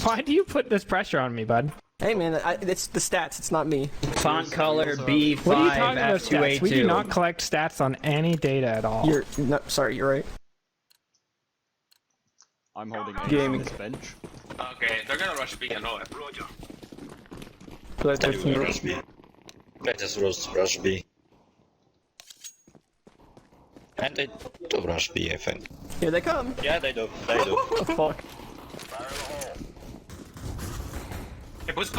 Why do you put this pressure on me, bud? Hey man, it's the stats, it's not me. Font color B5 What are you talking about F2A2. stats? We do not collect stats on any data at all. Sorry, you're right. I'm holding Gaming. this bench. Okay, they're gonna rush B, I know it. Play testing. Rush B. Let us rush B. And they do rush B, I think. Here they come. Yeah, they do. They do. Oh, fuck. Hey, push!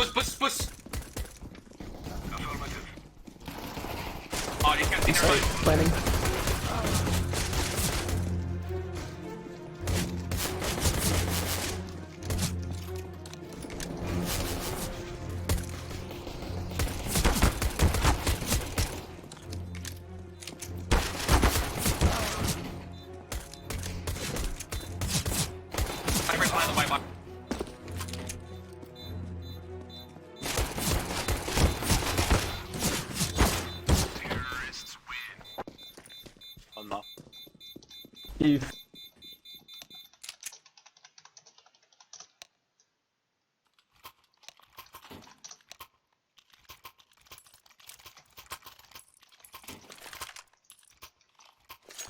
Oh, you can't see her. Planning. Cypher's behind the white box. Oh no. If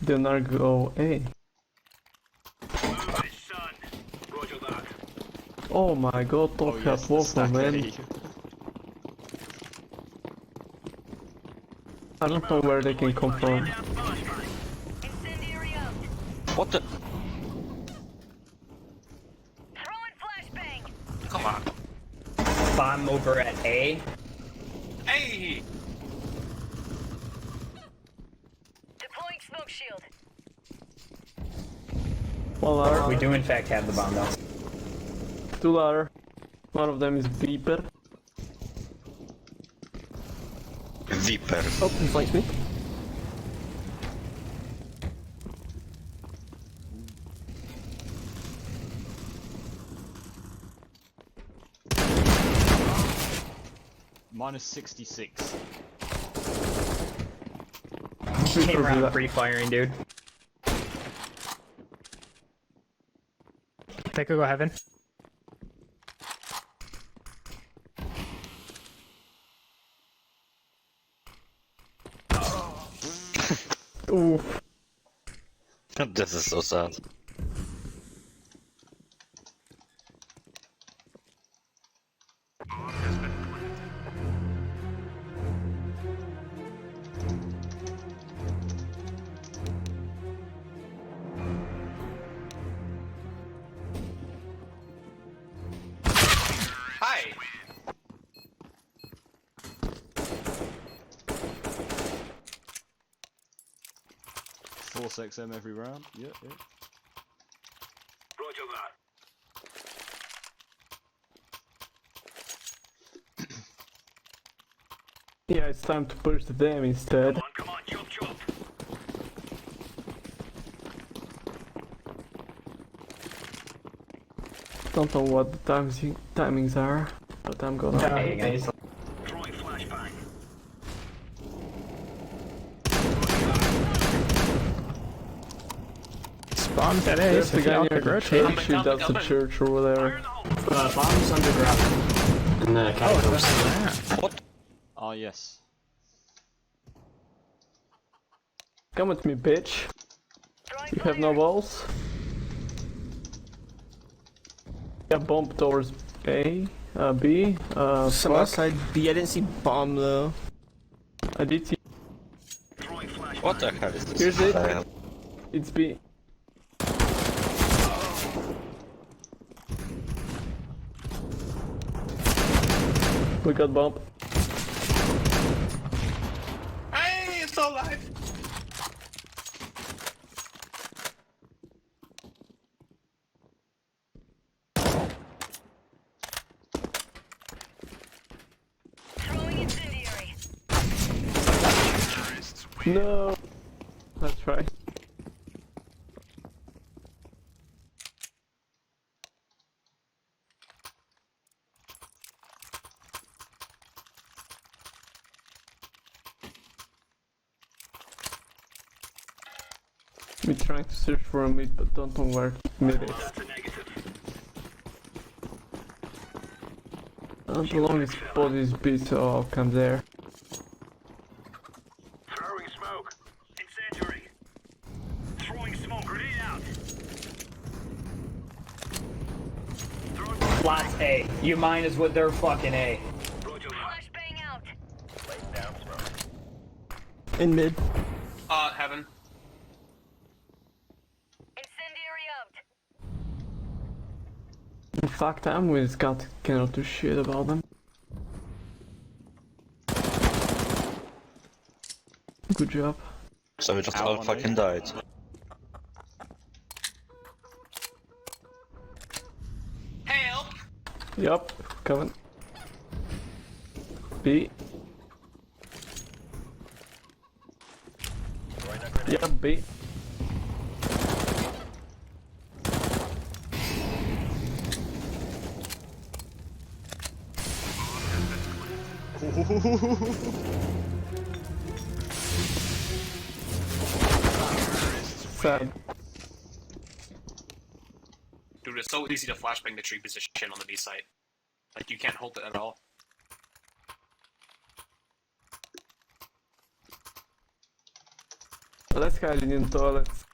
then I go A. Oh my god, Doth has waffle, man. I don't know where they can come from. What the? Come on. Bomb over at A. Hey! Deploying smoke shield. One ladder, We do in fact have the bomb though. two ladder. One of them is Beeper. Viper. Oh, he flanks me. Minus 66. Came around free firing, dude. They could go heaven. Ooh. This is so sad. Hi! Force XM every round. Yeah. Yeah, it's time to push them instead. Don't know what the timings are, but I'm gonna. Hey guys. Spawn's at A, There's so the if y'all guy near could the rotate. church, if that's the church or whatever. Bombs underground. In the catacombs. Ah, yes. Come with me, bitch. You have no balls? Yeah, bomb towards A, B, Some fuck. outside B. I didn't see bomb though. I did see. What the hell is this? Here's it. It's B. We got bomb. Hey, it's still alive! Throwing incendiary. No. That's right. We're trying to search for a mid, but don't know where mid is. The longest spot is B, so I'll come there. Throwing smoke. Incendiary. Throwing smoke. Grenade out. Flats A. You mine is what they're fucking A. Flashbang out. Laying down smoke. In mid. Heaven. Incendiary out. In fact, I'm with Scott, cannot do shit about them. Good job. So we just Out all on fucking A. died. Help! Yup, coming. B. Yep, B. Sad. Dude, it's so easy to flashbang the tree position on the B site. Like, you can't hold it at all. Let's hide in the toilets.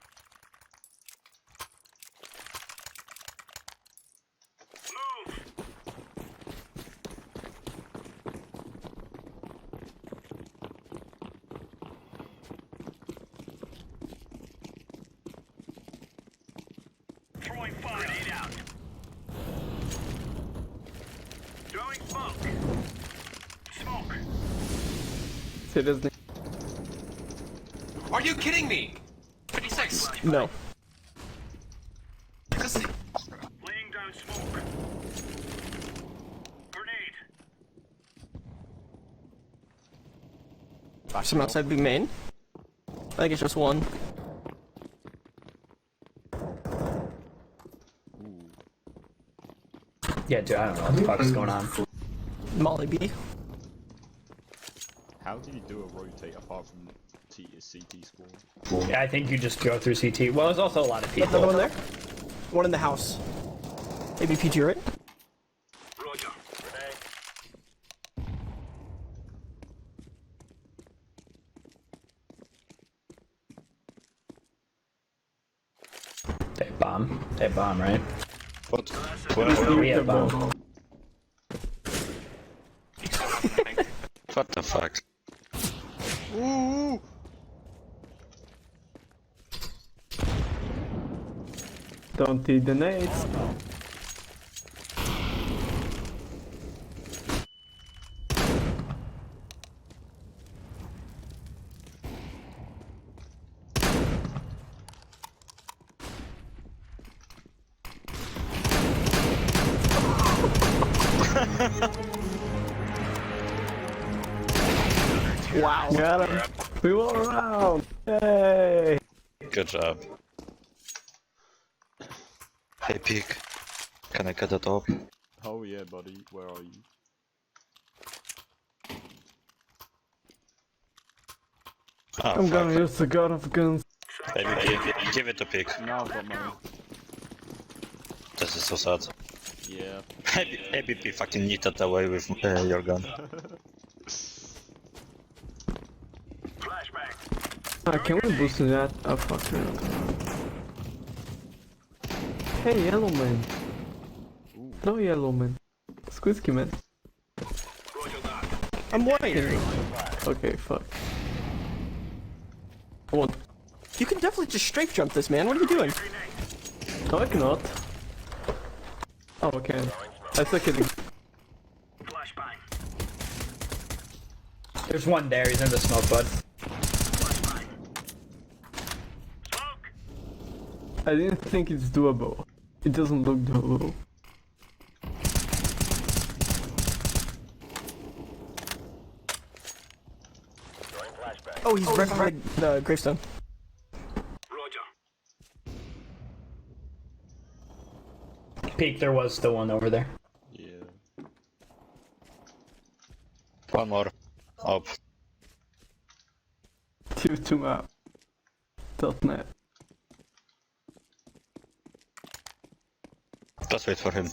Throwing fire. Grenade out. Throwing smoke. Smoke. Seriously. Are you kidding me? 56. No. This is- Laying down smoke. Grenade. Some outside B main. I think it's just one. Yeah, dude, I don't know what the fuck is going on. Molly B. How do you do a rotate apart from CT spawn? Yeah, I think you just go through CT. Well, there's also a lot of Another one people. there. One in the house. Maybe PG, right? Roger. Grenade. They bomb, right? What? We have bomb. What the fuck? Don't eat the nades. Wow. Got him. We won around. Yay. Good job. Hey Peak, can I get the top? Oh yeah, buddy, where are you? Ah, I'm gonna fuck. use the god of guns. Maybe give it to Peak. Now I've got my... This is so sad. Yeah. Maybe fucking knitted away with your gun. Can we boost that? Oh fuck no. Hey yellow man. No yellow man. Squisky man. I'm white. Okay, fuck. Well, you can definitely just strafe jump this, man. What are you doing? No, I cannot. Oh, I can. I suck at it. Flashbang. There's one there. He's in the smoke, bud. Flashbang. Smoke. I didn't think it's doable. It doesn't look doable. Oh, he's right behind the gravestone. Roger. Peak, there was still one over there. Yeah. One more. Up. Tier2 map. .net. Just wait for him.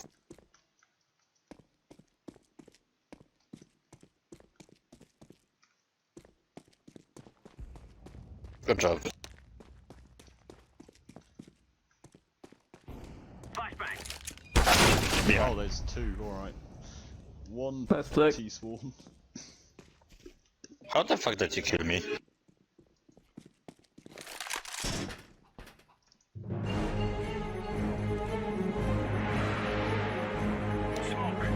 Good job. Flashbang. Oh, there's two. All right. One Nice look. T-swarm. How the fuck did you kill me? Smoke.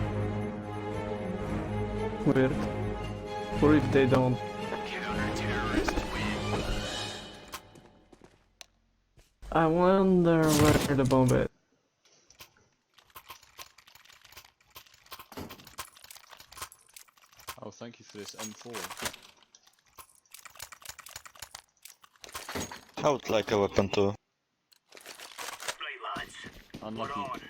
Weird. Or if they don't. I wonder where the bomb is. Oh, thank you for this M4. I would like a weapon too. Right, lads. Unlucky. On.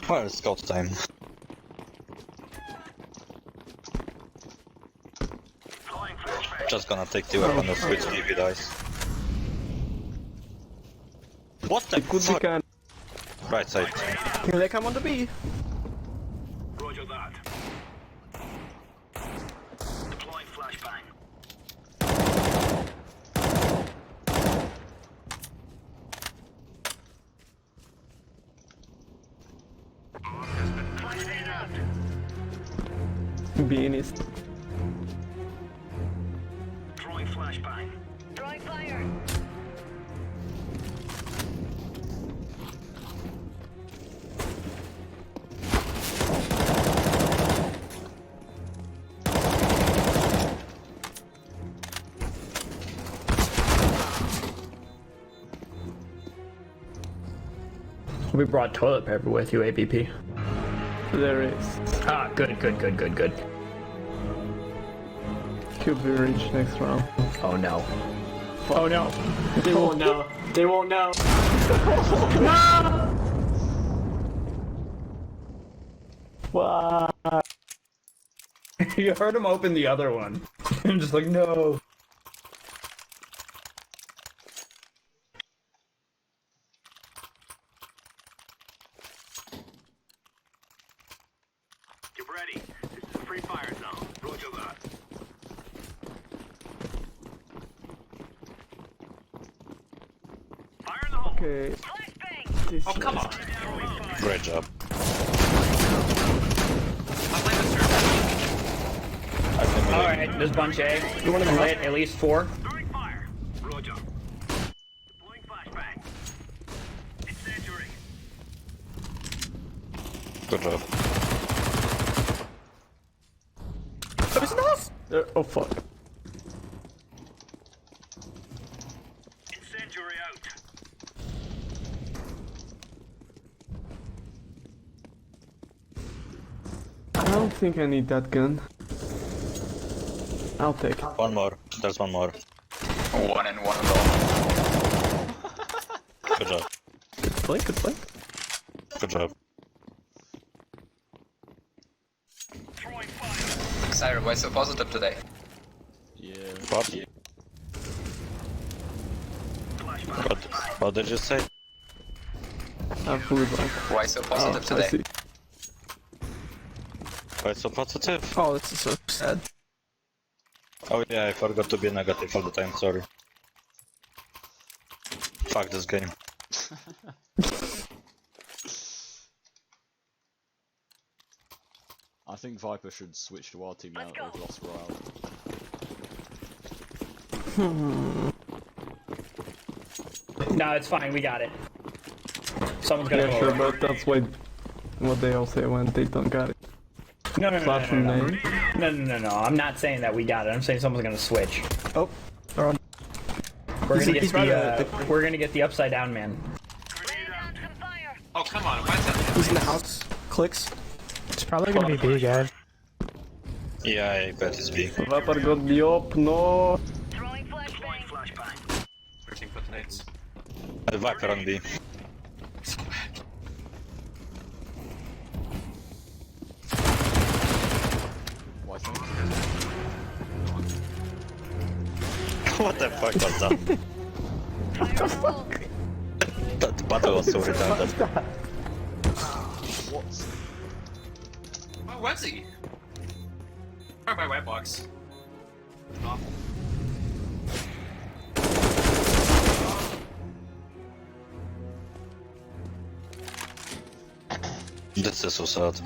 Well, it's scout time. Deploying flashbang. Just gonna take the weapon and switch if he dies. What the Could be fuck? kind. Right side. Here they come on the B. Roger that. Deploying flashbang. Flashbang out. Beanies. Throwing flashbang. Throwing fire. We brought toilet paper with you, ABP. There is. Ah, good. Could be reached next round. Oh no. Oh no. They won't know. They won't know. Wow. You heard him open the other one. I'm just like, no. Get ready. This is a free fire zone. Roger that. Fire in the hole. Okay. Flashbang. This Oh, come on. Great job. I'm playing this turn. Alright, this bunch A. You want to hit at least 4? Throwing fire. Roger. Deploying flashbang. Incendiary. Good job. Oh, it's in the house! Oh fuck. Incendiary out. I don't think I need that gun. I'll take it. One more. There's one more. One and one alone. Good job. Good play. Good job. Throwing fire. Siren, why so positive today? Yeah. What? Flashbang. What did you say? I'm fully blank. Why so positive I today? see. Why so positive? Oh, this is so sad. Oh yeah, I forgot to be negative all the time, sorry. Fuck this game. I think Viper should switch to our team now that they've lost Royale. No, it's fine, we got it. Someone's gonna Yeah, go sure, over. but that's what they all say when they don't got it. No, Flash from name. No. I'm not saying that we got it. I'm saying someone's gonna switch. Oh, they're on. We're gonna get we're gonna get the upside down man. Laying down some fire. Oh, come on. Why is that? He's in the house. Clicks. It's probably gonna be B, guys. Yeah, I bet it's B. Viper got the op, no. Throwing Deploying flashbang. flashbang. 13 foot nades. Viper on B. Why thank you. What the fuck was that? Fire in the hole. That battle was so redundant. What? Where was he? Right by white box. Awful. This is so sad.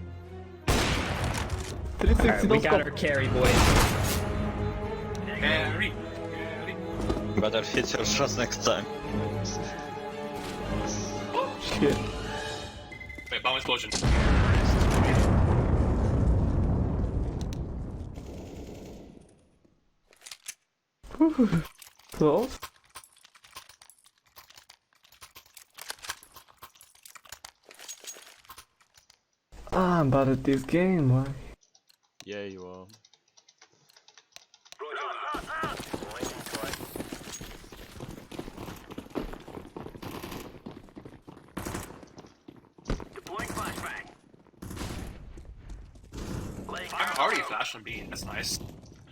360 Alright, we don't got stop. our carry, boys. Harry. Better hit your shots next time. Shit. Wait, bomb explosion. Close. Ah, I'm bad at this game, why? Yeah, you are. Deploying flashbang. Laying I'm already flashed on B. That's nice.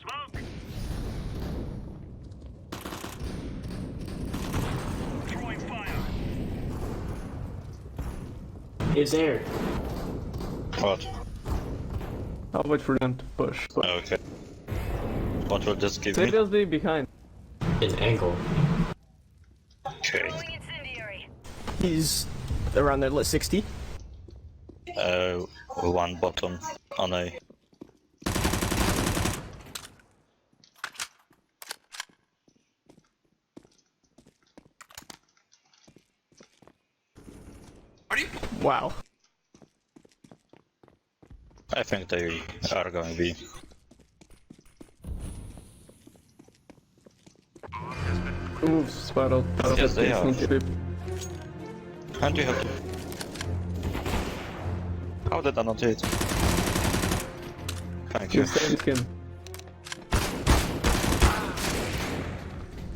smoke. Throwing fire. He's there. What? I'll wait for them to push. But Okay. What will this give me? seriously, behind. In angle. Okay. Throwing incendiary. He's around there, 60. One bottom on A. Are you? Wow. I think they are going to be. Ooh, spiral. Yes, they are. Sneaky dip. And you have to. How did I not hit? Thank you. You same skin.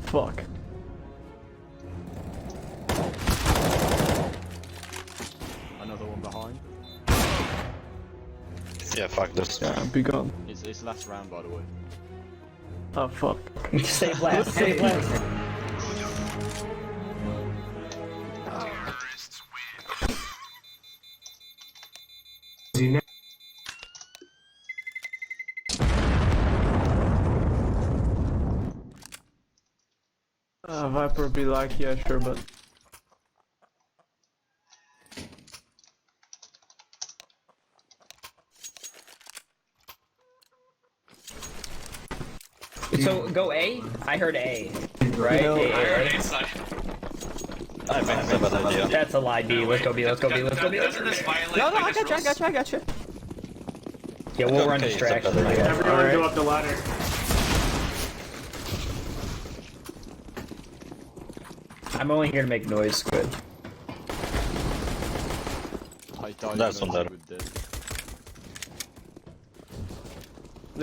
Fuck. Another one behind. Yeah, fuck this. Yeah, be gone. It's last round, by the way. Oh fuck. Save last, save last. Viper be like, yeah, sure, but So go A? I heard A. Right? No, A, I heard A, A. A side. I think it's a bad idea. That's a lie, B. Let's go B, let's go B, let's go B. Doesn't this violate No, I Vegas got you, I rules? got you. Yeah, we'll run Okay, distraction, it's a I better guess. Everyone Alright. go up the ladder. I'm only here to make noise. Good. I died That's when one I there. was dead.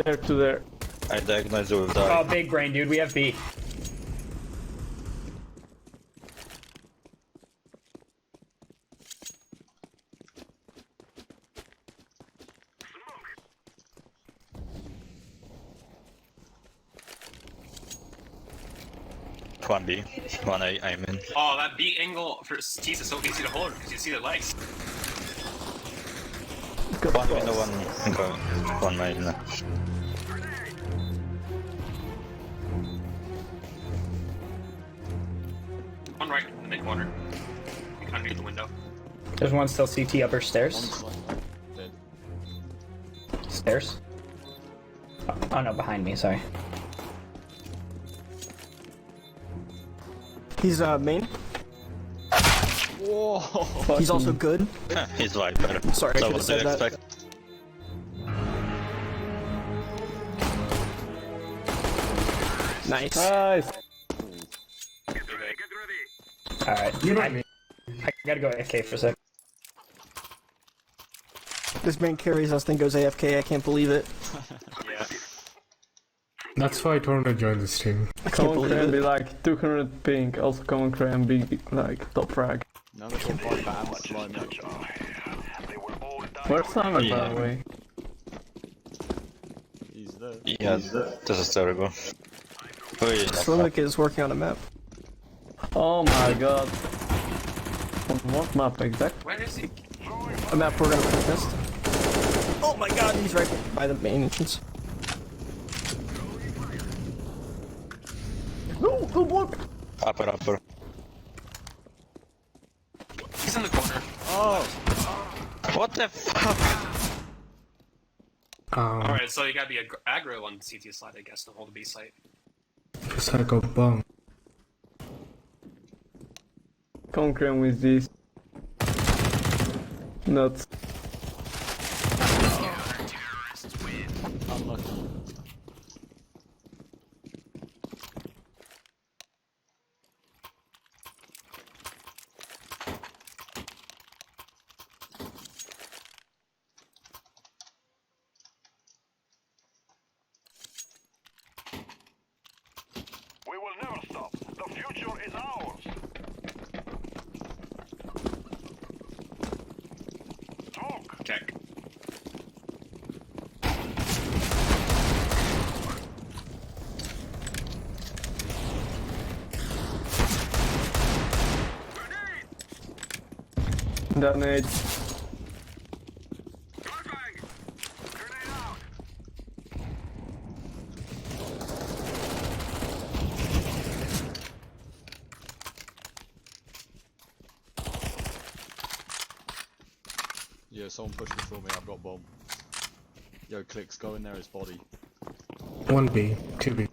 there to there. I diagnose you with Oh, die. big brain, dude. We have B. One B, one A, I'm in. Oh, that B angle for Tease is so easy to hold because you see the legs. One window, one go, one main. One right in the mid corner. Underneath the window. There's one still CT upper One stairs. slide. Dead. Stairs. Oh no, behind me. Sorry. He's main. Whoa! He's also good. He's Viper. Sorry, I So could've what do you said that. expect? Nice. Nice. Get ready. All right. I gotta go AFK for a sec. This main carries us, then goes AFK. I can't believe it. Yeah. That's why I told him to join this team. I can't Common believe Crane be it. like 200 pink, also Common Crane be like top frag. Now they've got Viper and slime now. They were all dying. Where's Simon, by Yeah. the way? He's there. Yeah, this is terrible. Really not Slimik is working on a map. Oh my god. On what map exactly? Where is he? A map we're gonna contest. Oh my god, he's right by the main entrance. No, good work. upper, upper. He's in the corner. Oh! What the fuck? Alright, so you gotta be aggro on the CT side, I guess, to hold the B site. Just I got bomb. Conquering with this. Nuts. Unlucky. We will never stop. The future is ours. Smoke. Check. Damage. Flashbang. Grenade out. Yeah, someone push me for me, I've got bomb. Yo, Clicks, go in there, his body. 1B, 2B.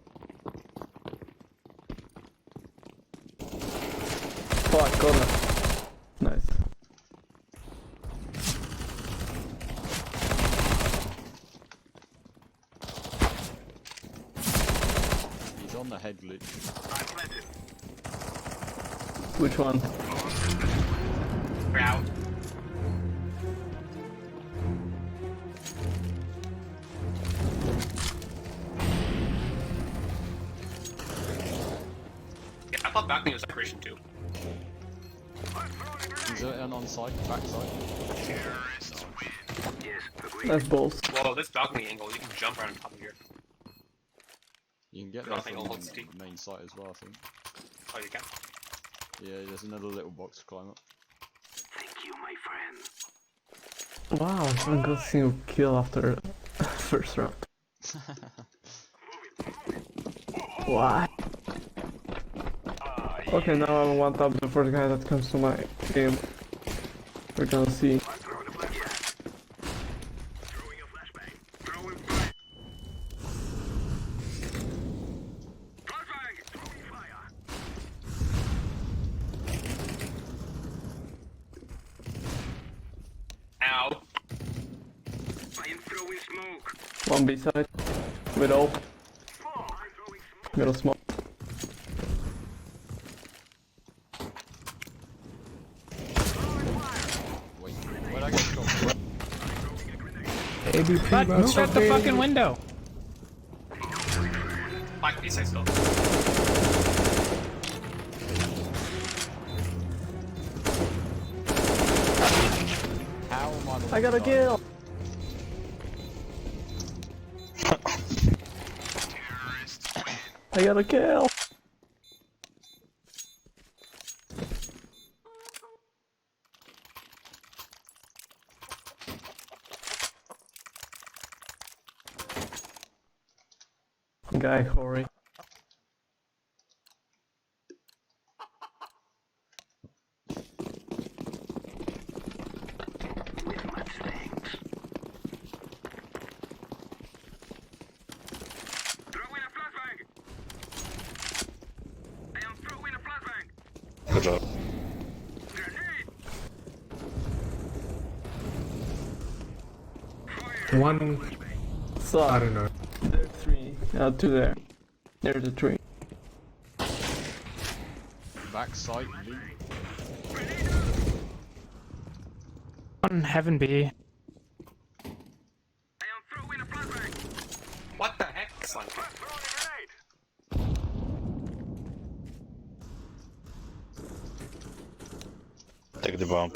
Fuck, corner. Nice. He's on the head glitch. Which one? We're out. Yeah, I thought balcony was separation too. He's on side, back side. That's balls. Whoa, this balcony angle, you can jump right on top of here. You can get I there think from I'll hold stick. the main site as well, I think. Oh, you can? Yeah, there's another little box to climb up. Thank you, my friend. Wow, I haven't got a single kill after first round. Why? Okay, now I want up the first guy that comes to my game. We're gonna see. Throwing a flashbang. Throwing fire. Flashbang. Throwing fire. Ow. I am throwing smoke. One B side. Middle. Smoke. I'm throwing smoke. Middle smoke. Wait, where'd I get shot? ABP, Move out the fucking window! Black B side still. How am I the I got a kill! I got a kill! Guy, Corey. With much thanks. Throwing a flashbang. I am throwing a flashbang. Good job. Grenade. One, So, I don't know. there's three. Two there. There's a tree. back side, Lee? On heaven B. I am throwing a flashbang. What the heck? Son? Throwing a grenade. Take the bomb.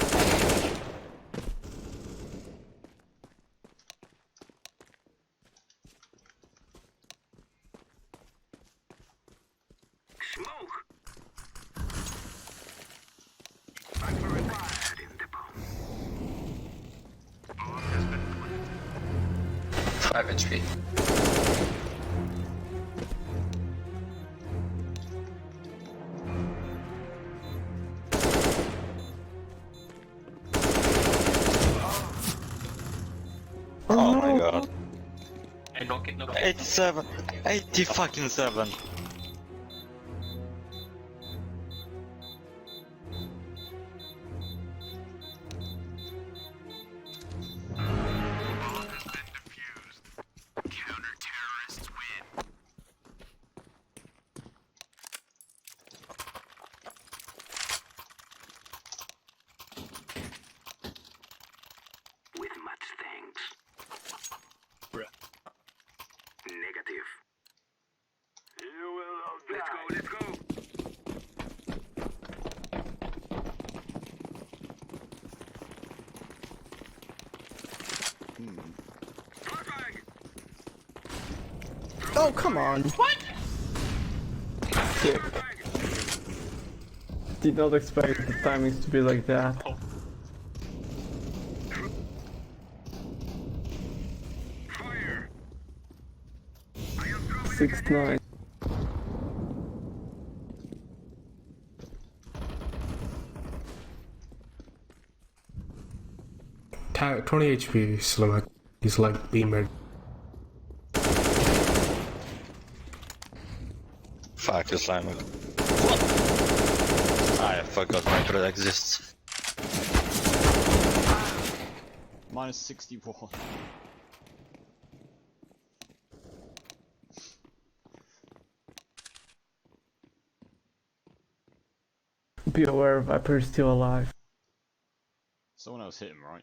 Smoke. I'm throwing fire in the bomb. 5 HP. Oh my god. And don't get no. 87. 80 fucking 7. With much thanks. Bruh. Negative. You will all die. Let's go, Flashbang! Oh, come on. What? Sick. Did not expect the timings to be like that. Oh. Fire! 6-9. Ta 20 HP Slovak. He's like beamer. Fuck you, Simon. What? I forgot my turret exists. Minus 61. Be aware, Viper is still alive. Someone else hit him, right?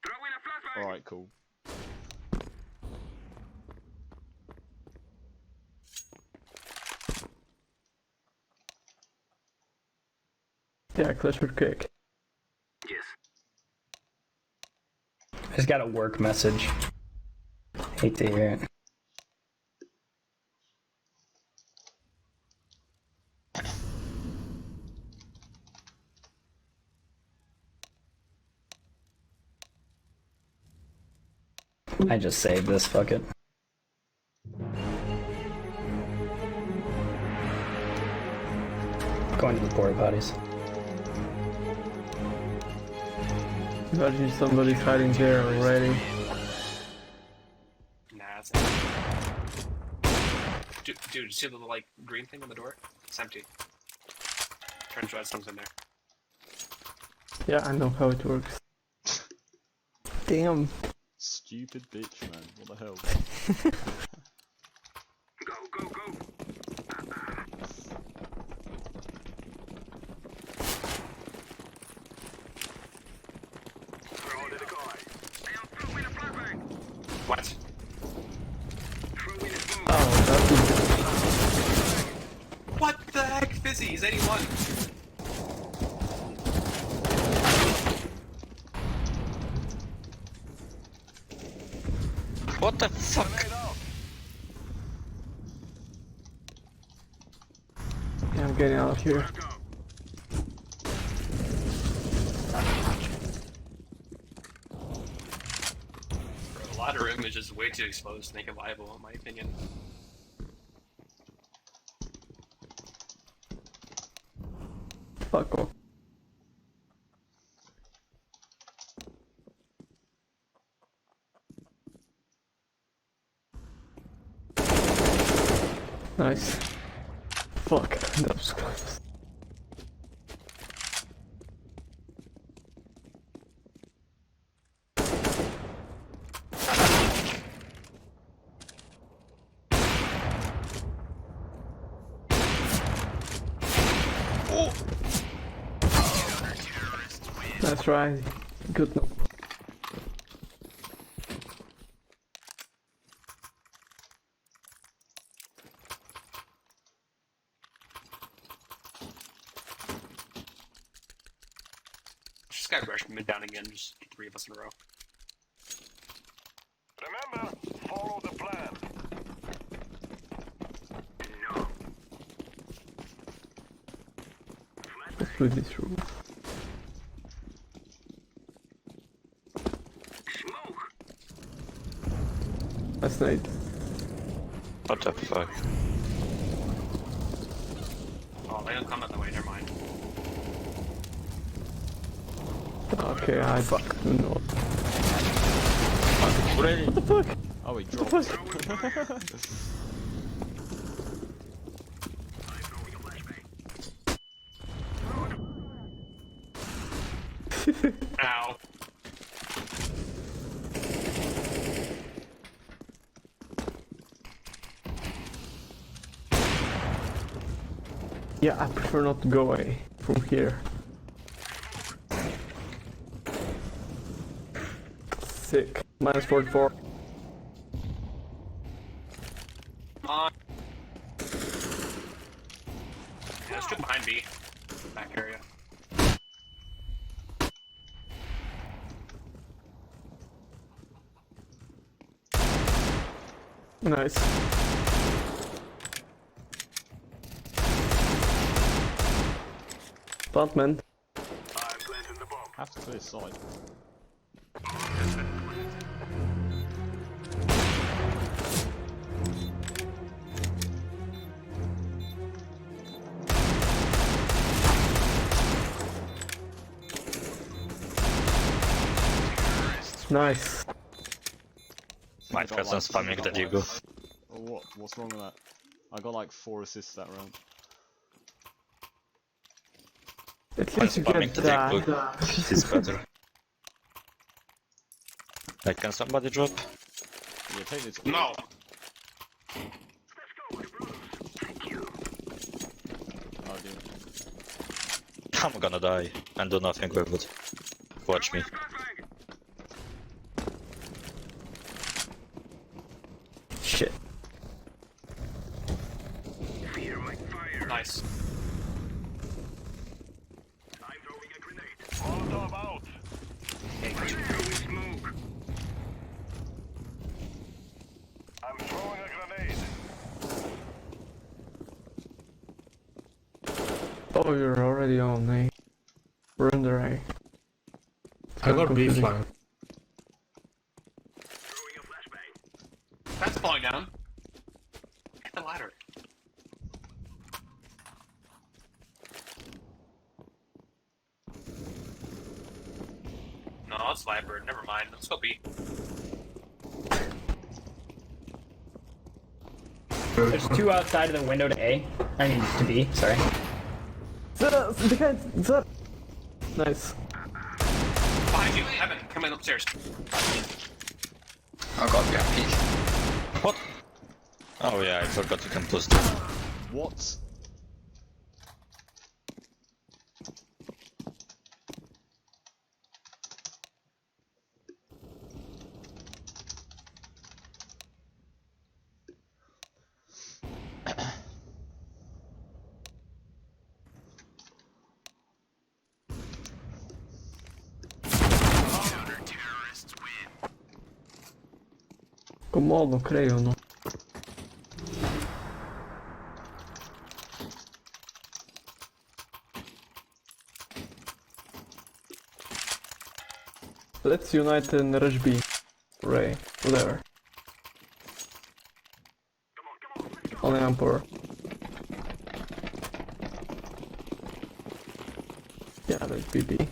Throw in a flashbang! Alright, cool. Yeah, Clash would kick. Yes. I just got a work message. Hate to hear it. I just saved this, fuck it. Going to the porta potties. Imagine somebody's hiding there already. Nah, it's dude, you see the like green thing on the door? It's empty. Turns out someone's in there. Yeah, I know how it works. Damn. Stupid bitch, man. What the hell? Go, go, go! Throw to the guy. And throw in a flashbang! What? Throw in a smoke! Oh, that's What the heck, Fizzy? He's 81. What the fuck? yeah, I'm getting out of here. A lot of room is just way too exposed to make it viable, in my opinion. Fuck off. Nice. Fuck, that was close. That's right. Good. This guy rushed mid down again, just 3 of us in a row. Remember, follow the plan. No. Let's do this room. Smoke! That's nice. What the fuck? Oh, they don't come out that way, never mind. Okay, I fuck. No. What the fuck? Oh, he dropped. Ow. Yeah, I prefer not to go away from here. Sick. Minus 44. Yeah, there's two behind B. Back area. Nice. Buntman. Have to clear side. Nice. My person spamming the Digo. Oh, what? What's wrong with that? I got like 4 assists that round. At I'm least you spamming get the that. Digo. It's better. Like, can somebody drop? Yeah, take this. No! Oh dear. I'm gonna die and do nothing with it. Watch me. Shit. Nice. Molotov out. Smoke. I'm throwing a grenade. Oh, you're already on A. We're in the A. I got B flying. Throwing a flashbang. That's falling down. Get the ladder. No, it's Viper. Never mind. Let's go B. There's two outside of the window to A. I mean, to B, sorry. Nice. Behind you, Evan. Come in upstairs. Oh god, we have peak. What? Oh yeah, I forgot you can boost. What? Come on, non credo, no. Let's unite in Rush B. Ray, whatever. On the Emperor. Yeah, there's BB.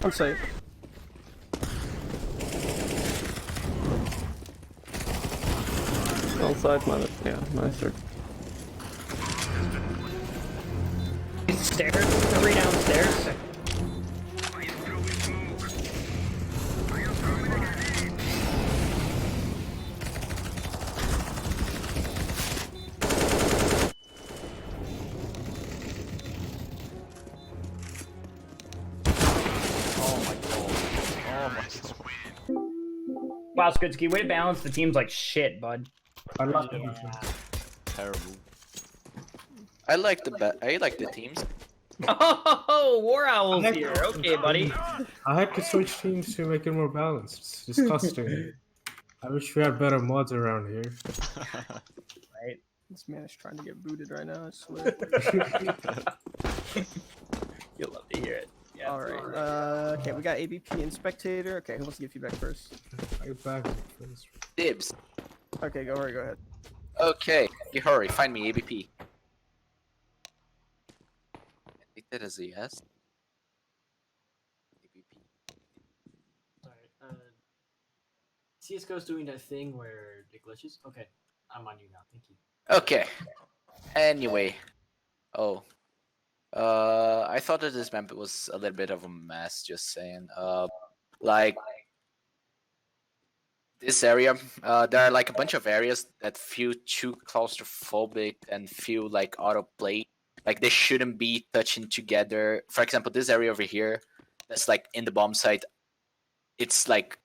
I'm safe. Outside, man. Yeah, nicer. Stairs, 3 downstairs. Wow, Skutsky, way to balance the teams like shit, bud. I love Terrible. I like the teams. Oh, War Owl's here. Okay, buddy. I had to switch teams to make it more balanced. It's disgusting. I wish we had better mods around here. Right. This man is trying to get booted right now, I swear. You'll love to hear it. Alright, okay, we got ABP and Spectator. Okay, who wants to give feedback first? I get back first. Dibs. Okay, go ahead. Okay, you hurry. Find me ABP. I think that is a yes. ABP. Alright, CSGO's doing that thing where it glitches. Okay, I'm on you now. Thank you. Okay. Anyway. Oh. I thought that this map was a little bit of a mess, just saying. Like this area, there are like a bunch of areas that feel too claustrophobic and feel like autoplay. Like they shouldn't be touching together. For example, this area over here, that's like in the bomb site, it's like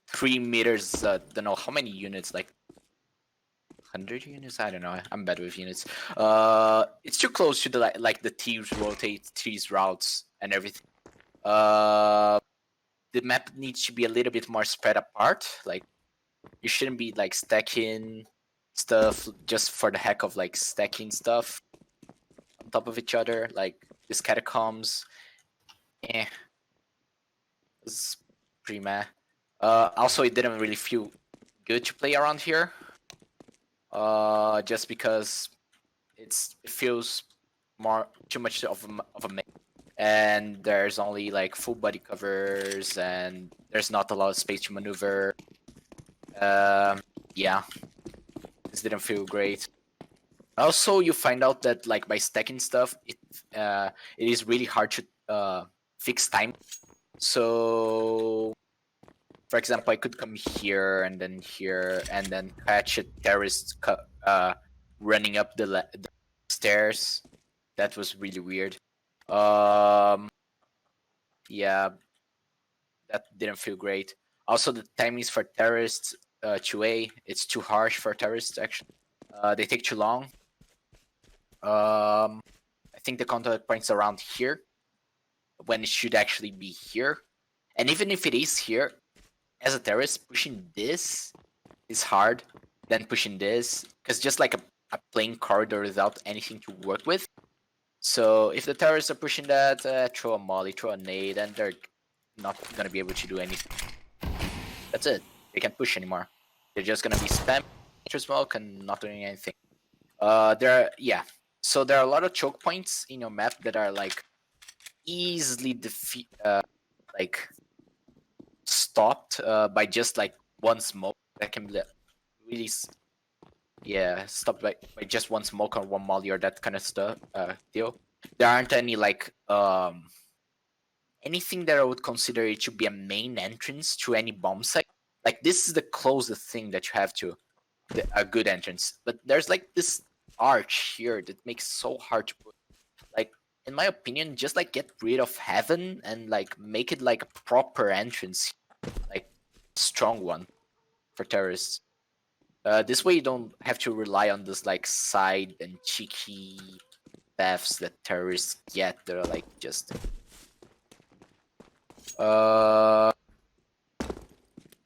3 meters, don't know how many units, like 100 units? I don't know. I'm bad with units. It's too close to the like the T's rotate, T's routes and everything. The map needs to be a little bit more spread apart. Like you shouldn't be like stacking stuff just for the heck of like stacking stuff on top of each other. Like this catacombs, it's pretty meh. Also, it didn't really feel good to play around here. Just because it feels too much of a map, and there's only like full body covers, and there's not a lot of space to maneuver. Yeah, this didn't feel great. Also, you find out that like by stacking stuff, it is really hard to fix time. So, for example, I could come here and then catch a terrorist running up the stairs. That was really weird. Yeah, that didn't feel great. Also, the timings for terrorists 2A, it's too harsh for terrorists actually. They take too long. I think the contact point's around here when it should actually be here. And even if it is here, as a terrorist, pushing this is hard than pushing this, because just like a plain corridor without anything to work with. So if the terrorists are pushing that, throw a molly, throw a nade, and they're not gonna be able to do anything. That's it. They can't push anymore. They're just gonna be spamming smoke and not doing anything. So there are a lot of choke points in your map that are like easily stopped by just like one smoke. That can be really stopped by just one smoke or one molly or that kind of stuff deal. There aren't any like anything that I would consider it to be a main entrance to any bomb site. Like this is the closest thing that you have to a good entrance, but there's like this arch here that makes it so hard to put. Like in my opinion, just like get rid of heaven and like make it like a proper entrance, like strong one for terrorists. This way you don't have to rely on this like side and cheeky paths that terrorists get. They're like just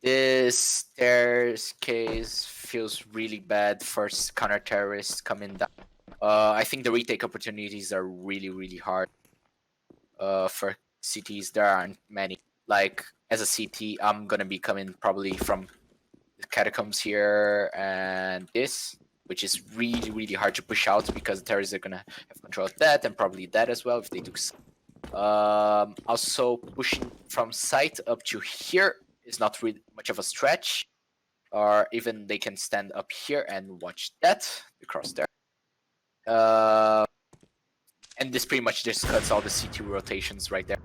this staircase feels really bad for counter terrorists coming down. I think the retake opportunities are really hard. For CTs, there aren't many. Like as a CT, I'm gonna be coming probably from the catacombs here and this, which is really hard to push out because the terrorists are gonna have control of that and probably that as well if they do. Also, pushing from site up to here is not really much of a stretch, or even they can stand up here and watch that across there. And this pretty much just cuts all the CT rotations right there.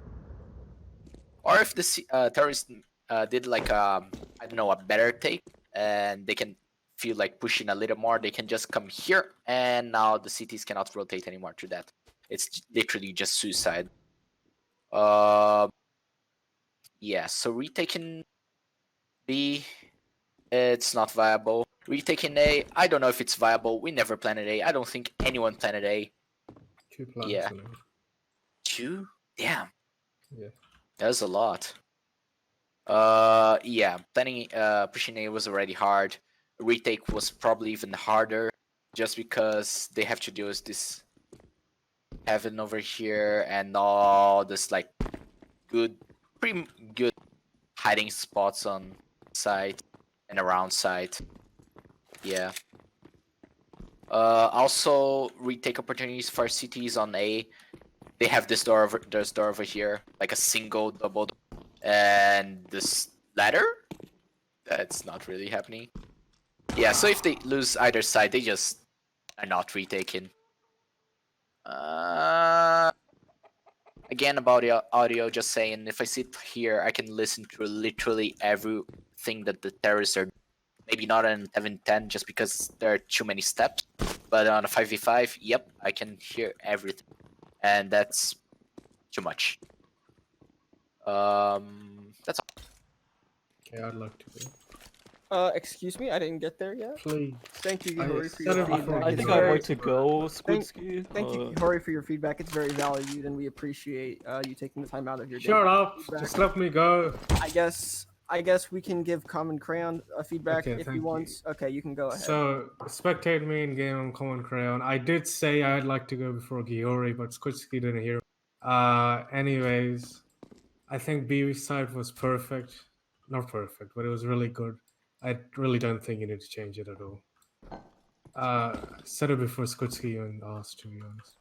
Or if the terrorists did like I don't know, a better take, and they can feel like pushing a little more, they can just come here, and now the CTs cannot rotate anymore to that. It's literally just suicide. Yeah, so retaking B, it's not viable. Retaking A, I don't know if it's viable. We never planted A. I don't think anyone planted A. 2 plants. Yeah. 2? Damn. Yeah. That's a lot. Yeah, planning pushing A was already hard. Retake was probably even harder, just because they have to deal with this heaven over here, and all this like pretty good hiding spots on site and around site. Yeah. Also retake opportunities for CTs on A. They have this door over here, like a single double, and this ladder. That's not really happening. Yeah, so if they lose either side, they just are not retaken. Again, about the audio, just saying, if I sit here, I can listen to literally everything that the terrorists are. Maybe not on 710, just because there are too many steps. But on a 5v5, yep, I can hear everything, and that's too much. That's all. Okay, I'd like to go. Excuse me, I didn't get there yet. Please. Thank you, I Gihori, for said your it before. feedback. I It's think I'd very- like to go, Squidski. Thank you, Gihori, for your feedback. It's very valued, and we appreciate you taking the time out of your day. Shut up! Feedback. Just let me go. I guess we can give Common Crayon a feedback Okay, if he thank wants. Okay, you can go ahead. So, spectate me in game on Common Crayon. I did say I'd like to go before Giori, but Squidski didn't hear. Anyways, I think B side was perfect. Not perfect, but it was really good. I really don't think you need to change it at all. I said it before Squidski even asked, to be honest.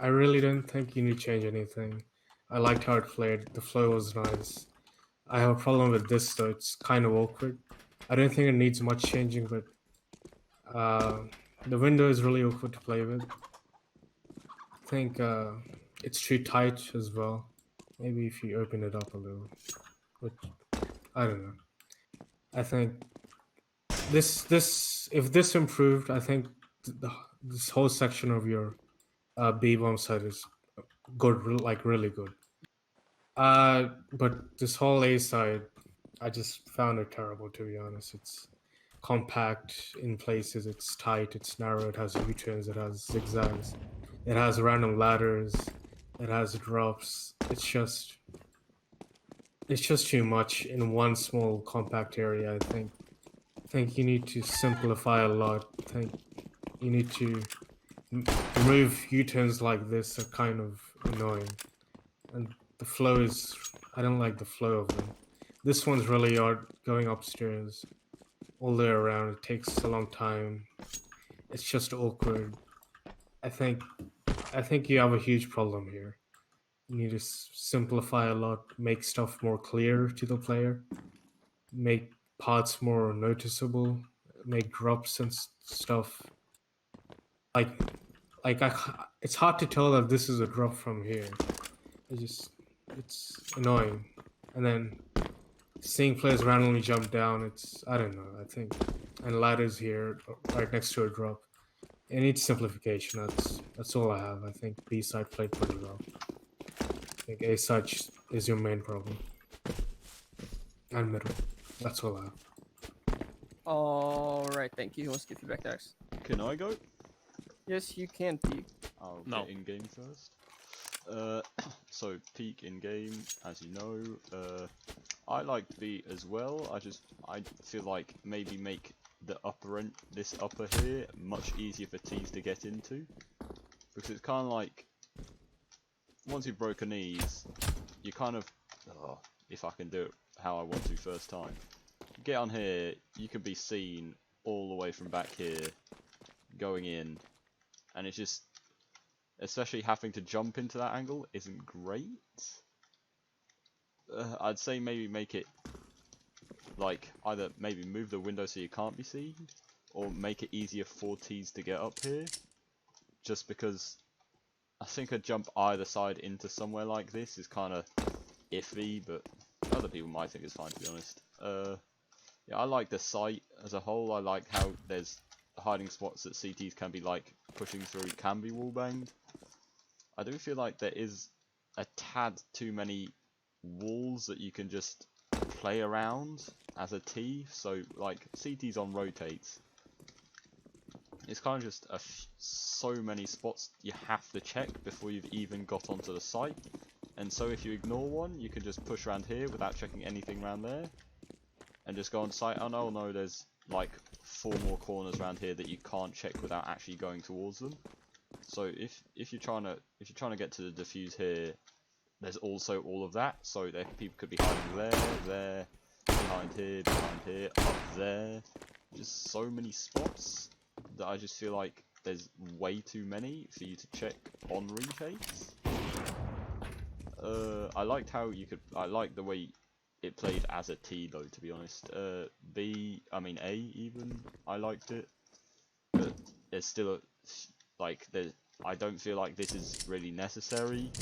I really don't think you need to change anything. I liked how it played. The flow was nice. I have a problem with this though. It's kind of awkward. I don't think it needs much changing, but the window is really awkward to play with. I think it's too tight as well. Maybe if you open it up a little, but I don't know. I think if this improved, I think this whole section of your B bomb side is good, like really good. But this whole A side, I just found it terrible, to be honest. It's compact in places, it's tight, it's narrow, it has U-turns, it has zigzags, it has random ladders, it has drops. It's just too much in one small compact area. I think you need to simplify a lot. I think you need to remove U-turns like this are kind of annoying, and the flow is, I don't like the flow of them. This one's really odd, going upstairs all the way around. It takes a long time. It's just awkward. I think you have a huge problem here. You need to simplify a lot, make stuff more clear to the player, make parts more noticeable, make drops and stuff. It's hard to tell that this is a drop from here. It's annoying. And then seeing players randomly jump down, I don't know, I think. And ladders here, right next to a drop. It needs simplification, that's all I have. I think B side played pretty well. I think A side is your main problem. And middle. That's all I have. Alright, thank you. Who wants to get feedback next? Can I go? Yes, you can, Pete. I'll No. get in game first. So peak in game, as you know. I liked B as well. I feel like maybe make the this upper here much easier for T's to get into, because it's kind of like once you've broken these, you kind of, if I can do it how I want to first time, get on here, you can be seen all the way from back here, going in, and it's just, especially having to jump into that angle isn't great. I'd say maybe make it like either maybe move the window so you can't be seen, or make it easier for T's to get up here, just because I think a jump either side into somewhere like this is kind of iffy, but other people might think it's fine, to be honest. Yeah, I like the site as a whole. I like how there's hiding spots that CTs can be like pushing through, can be wallbanged. I do feel like there is a tad too many walls that you can just play around as a T. So like CTs on rotates, it's kind of just so many spots you have to check before you've even got onto the site. And so if you ignore one, you can just push around here without checking anything around there, and just go on site. Oh no, there's like 4 more corners around here that you can't check without actually going towards them. So if you're trying to get to the defuse here, there's also all of that. So there people could be hiding there, behind here, up there. Just so many spots that I just feel like there's way too many for you to check on retakes. I liked how you could. I liked the way it played as a T though, to be honest. A even. I liked it, but there's still I don't feel like this is really necessary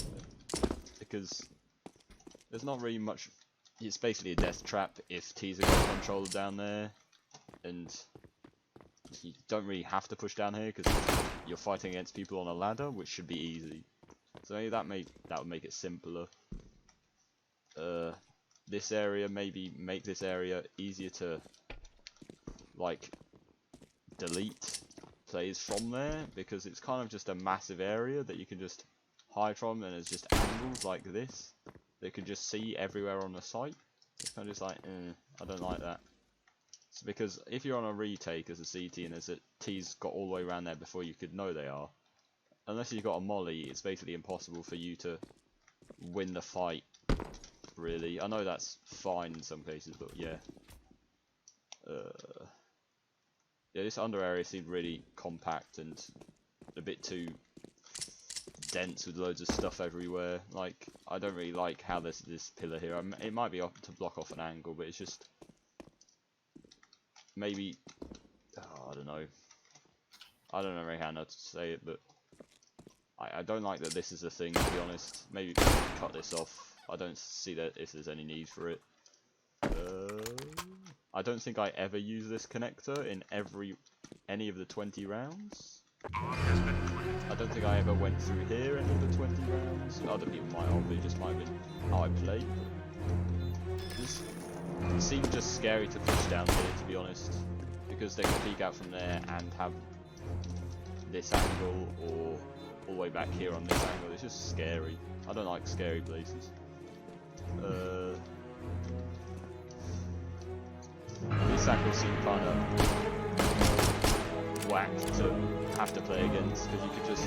because there's not really much. It's basically a death trap if T's are got a controller down there, and you don't really have to push down here because you're fighting against people on a ladder, which should be easy. So maybe that would make it simpler. This area, maybe make this area easier to like delete players from there, because it's kind of just a massive area that you can just hide from, and it's just angles like this they can just see everywhere on the site. It's kind of just like, I don't like that. So because if you're on a retake as a CT and there's a T's got all the way around there before you could know they are, unless you've got a molly, it's basically impossible for you to win the fight, really. I know that's fine in some cases, but yeah. Yeah, this under area seemed really compact and a bit too dense with loads of stuff everywhere. Like, I don't really like how this pillar here, it might be up to block off an angle, but it's just maybe, I don't know really how to say it, but I don't like that this is a thing, to be honest. Maybe cut this off. I don't see that if there's any need for it. I don't think I ever use this connector in any of the 20 rounds. I don't think I ever went through here any of the 20 rounds. Other people might have, but it just might have been how I played. This seemed just scary to push down here, to be honest, because they can peek out from there and have this angle, or all the way back here on this angle. It's just scary. I don't like scary places. This angle seemed kind of whack to have to play against, because you could just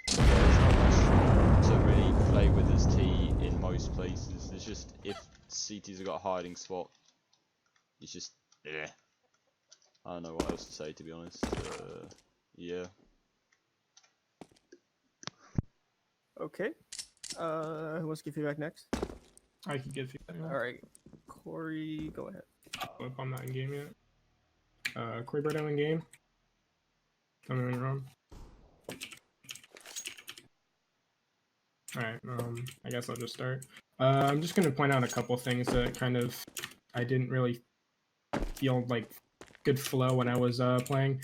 there's not much to really play with as T in most places. It's just if CTs have got a hiding spot, it's just I don't know what else to say, to be honest. Yeah. Okay. Who wants to give feedback next? I can give feedback. Alright. Corey, go ahead. If I'm not in game yet. Corey Burden in game. Tell me when you're wrong. Alright, I guess I'll just start. I'm just gonna point out a couple things that kind of I didn't really feel like good flow when I was playing.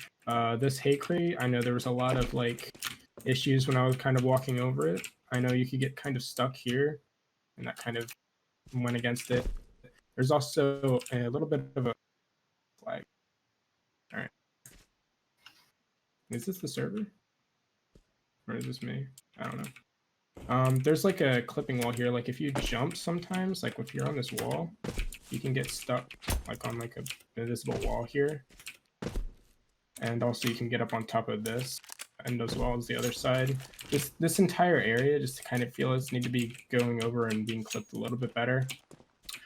This hate crate, I know there was a lot of like issues when I was kind of walking over it. I know you could get kind of stuck here, and that kind of went against it. There's also a little bit of a flag. Alright. Is this the server? Or is this me? I don't know. There's like a clipping wall here. Like if you jump sometimes, like if you're on this wall, you can get stuck like on like a invisible wall here. And also you can get up on top of this, and as well as the other side. This entire area just kind of feels need to be going over and being clipped a little bit better.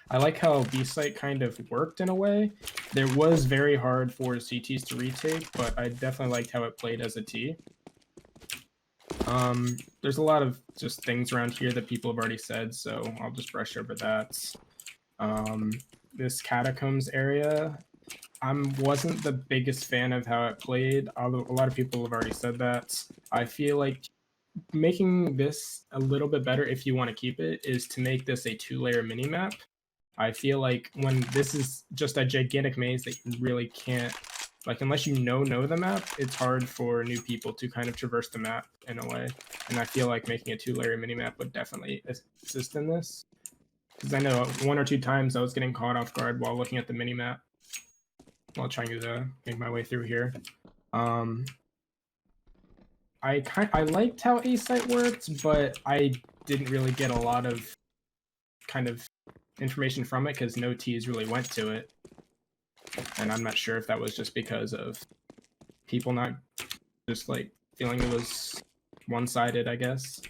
I like how B-Site kind of worked in a way. There was very hard for CTs to retake, but I definitely liked how it played as a T. There's a lot of just things around here that people have already said, so I'll just brush over that. This catacombs area, I wasn't the biggest fan of how it played, although a lot of people have already said that. I feel like making this a little bit better, if you want to keep it, is to make this a 2-layer minimap. I feel like when this is just a gigantic maze that you really can't, like, unless you know the map, it's hard for new people to kind of traverse the map in a way. And I feel like making a 2-layer minimap would definitely assist in this. Because I know 1 or 2 times I was getting caught off guard while looking at the minimap while trying to make my way through here. I liked how A-Site worked, but I didn't really get a lot of kind of information from it because no T's really went to it. And I'm not sure if that was just because of people not just like feeling it was one-sided, I guess.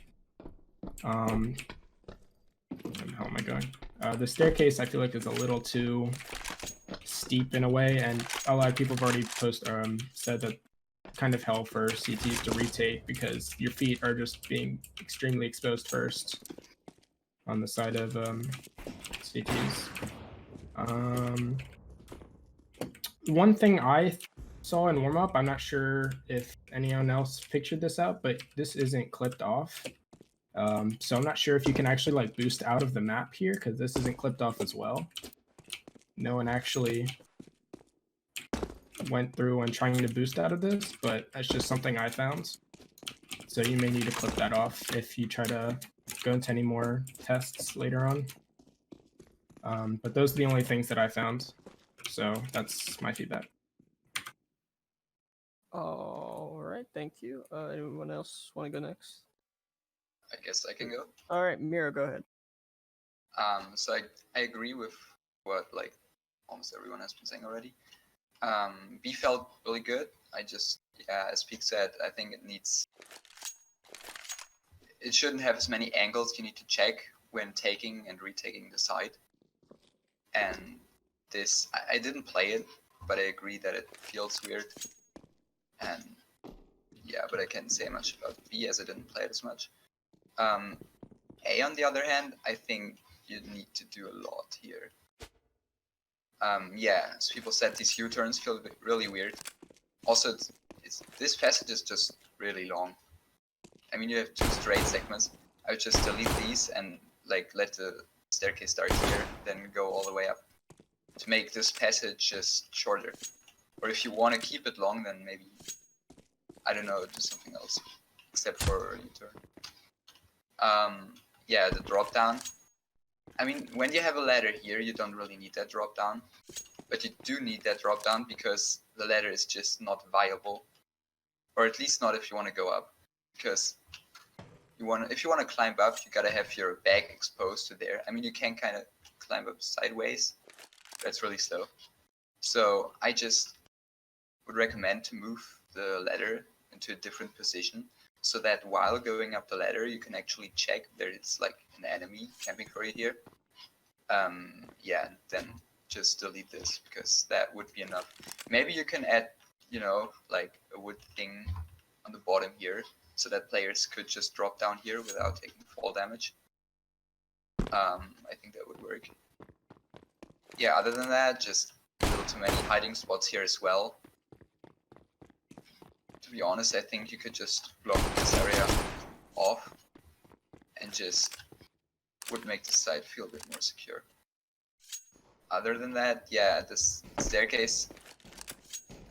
Where the hell am I going? The staircase I feel like is a little too steep in a way, and a lot of people have already said that kind of hell for CTs to retake because your feet are just being extremely exposed first on the side of CTs. One thing I saw in warm-up, I'm not sure if anyone else pictured this out, but this isn't clipped off. So I'm not sure if you can actually like boost out of the map here because this isn't clipped off as well. No one actually went through and trying to boost out of this, but that's just something I found. So you may need to clip that off if you try to go into any more tests later on. But those are the only things that I found. So that's my feedback. All right, thank you. Anyone else want to go next? I guess I can go. All right, Miro, go ahead. So I agree with what like almost everyone has been saying already. B felt really good. As Peak said, I think it shouldn't have as many angles you need to check when taking and retaking the site. And this, I didn't play it, but I agree that it feels weird. And yeah, but I can't say much about B as I didn't play it as much. A, on the other hand, I think you need to do a lot here. Yeah, as people said, these U-turns feel really weird. Also, this passage is just really long. I mean, you have 2 straight segments. I would just delete these and like let the staircase start here, then go all the way up to make this passage just shorter. Or if you want to keep it long, then maybe, I don't know, do something else except for a U-turn. Yeah, the drop down. I mean, when you have a ladder here, you don't really need that drop down, but you do need that drop down because the ladder is just not viable, or at least not if you want to go up. Because if you want to climb up, you gotta have your back exposed to there. I mean, you can kind of climb up sideways. That's really slow. So I just would recommend to move the ladder into a different position, so that while going up the ladder, you can actually check there is like an enemy camping for you here. Yeah, then just delete this because that would be enough. Maybe you can add, you know, like a wood thing on the bottom here, so that players could just drop down here without taking fall damage. I think that would work. Yeah, other than that, just a little too many hiding spots here as well. To be honest, I think you could just block this area off and just would make the site feel a bit more secure. Other than that, yeah, this staircase,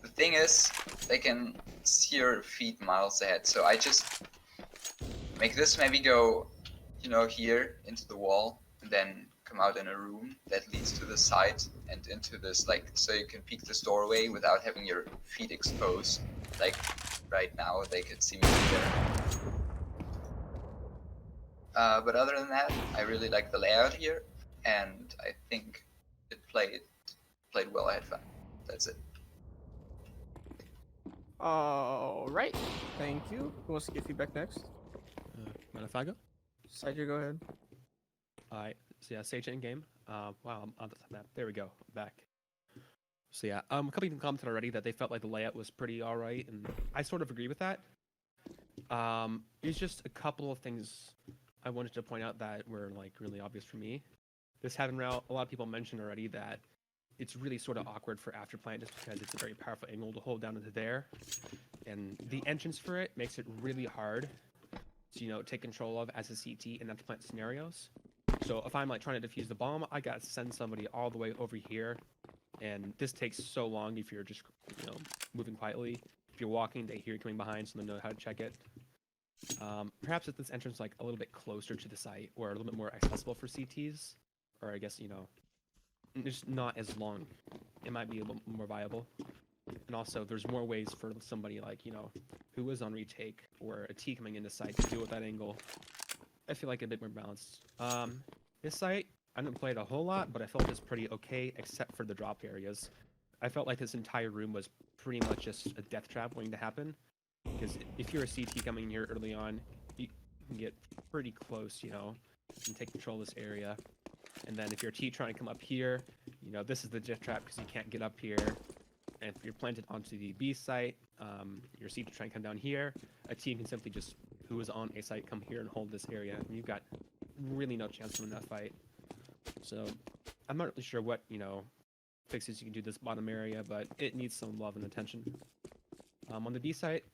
the thing is, they can see your feet miles ahead, so I just make this maybe go, you know, here into the wall, and then come out in a room that leads to the side and into this, like, so you can peek this doorway without having your feet exposed. Like, right now, they could see me there. But other than that, I really like the layout here, and I think it played well. I had fun. That's it. All right, thank you. Who wants to give feedback next? Mind if I go? Sidger, go ahead. Alright, so yeah, Sage in game. Wow, I'm on the map. There we go, I'm back. So yeah, a couple people commented already that they felt like the layout was pretty alright, and I sort of agree with that. There's just a couple of things I wanted to point out that were like really obvious for me. This having a lot of people mentioned already that it's really sort of awkward for afterplant just because it's a very powerful angle to hold down into there, and the entrance for it makes it really hard to, you know, take control of as a CT in afterplant scenarios. So if I'm like trying to defuse the bomb, I gotta send somebody all the way over here, and this takes so long if you're just, you know, moving quietly. If you're walking, they hear you coming behind, so they know how to check it. Perhaps if this entrance like a little bit closer to the site or a little bit more accessible for CTs, or I guess, you know, just not as long, it might be a little more viable. And also, there's more ways for somebody like, you know, who is on retake or a T coming into site to deal with that angle. I feel like a bit more balanced. This site, I didn't play it a whole lot, but I felt it's pretty okay, except for the drop areas. I felt like this entire room was pretty much just a death trap waiting to happen. Because if you're a CT coming in here early on, you can get pretty close, you know, and take control of this area. And then if you're a T trying to come up here, you know, this is the death trap because you can't get up here. And if you're planted onto the B site, your C to try and come down here, a team can simply just, who is on A site, come here and hold this area, and you've got really no chance to win that fight. So I'm not really sure what, you know, fixes you can do this bottom area, but it needs some love and attention. On the B site,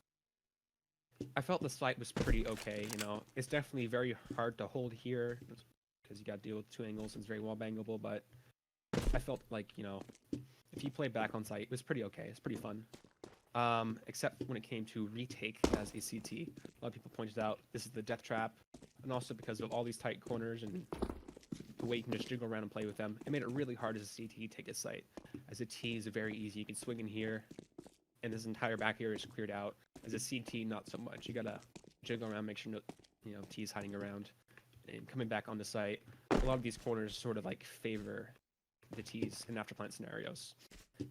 I felt the site was pretty okay, you know. It's definitely very hard to hold here, because you got to deal with 2 angles and it's very well bangable, but I felt like, you know, if you play back on site, it was pretty okay. It's pretty fun. Except when it came to retake as a CT. A lot of people pointed out this is the death trap, and also because of all these tight corners and the way you can just jiggle around and play with them, it made it really hard as a CT to take a site. As a T is very easy. You can swing in here, and this entire back area is cleared out. As a CT, not so much. You gotta jiggle around, make sure no, you know, T's hiding around, and coming back on the site. A lot of these corners sort of like favor the T's in after plant scenarios,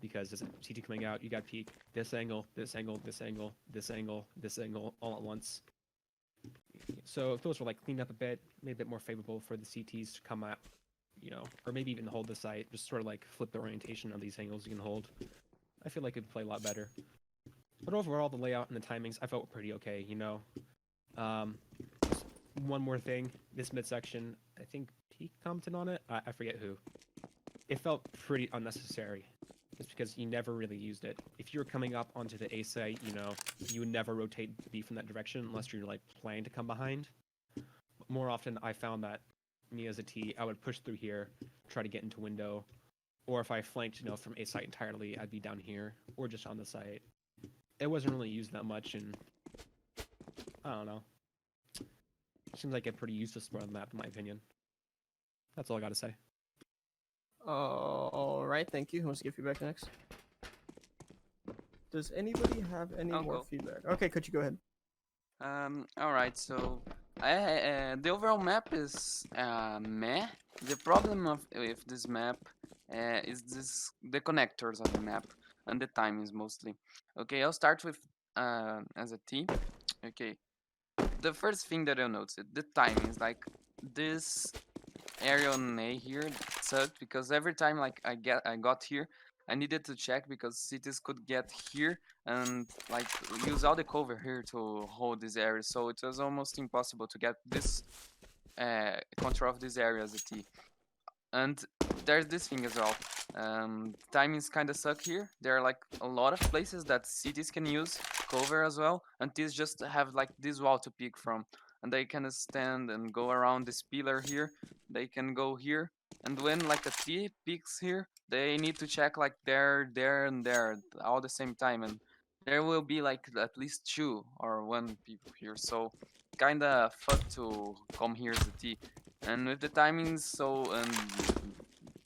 because as a CT coming out, you got peek this angle, this angle, this angle, this angle, this angle, all at once. So if those were like cleaned up a bit, made a bit more favorable for the CTs to come out, you know, or maybe even hold the site, just sort of like flip the orientation of these angles you can hold. I feel like it would play a lot better. But overall, the layout and the timings, I felt were pretty okay, you know. One more thing, this midsection, I think Peak commented on it, I forget who. It felt pretty unnecessary, just because you never really used it. If you were coming up onto the A site, you know, you would never rotate B from that direction unless you're like planning to come behind. But more often, I found that me as a T, I would push through here, try to get into window, or if I flanked, you know, from A site entirely, I'd be down here or just on the site. It wasn't really used that much, and I don't know. Seems like a pretty useless part of the map, in my opinion. That's all I got to say. All right, thank you. Who wants to give feedback next? Does anybody have any more feedback? Okay, could you go ahead? All right. So, the overall map is meh. The problem with this map is the connectors of the map and the timings mostly. Okay, I'll start with as a T. Okay, the first thing that I'll notice, the timings, like this area on A here sucked because every time like I got here, I needed to check because cities could get here and like use all the cover here to hold this area, so it was almost impossible to get this control of this area as a T. And there's this thing as well. Timings kind of suck here. There are like a lot of places that cities can use cover as well, and these just have like this wall to pick from, and they can stand and go around this pillar here. They can go here, and when like a T peeks here, they need to check like there, and there all the same time, and there will be like at least 2 or 1 people here. So kinda fuck to come here as a T. And with the timings, so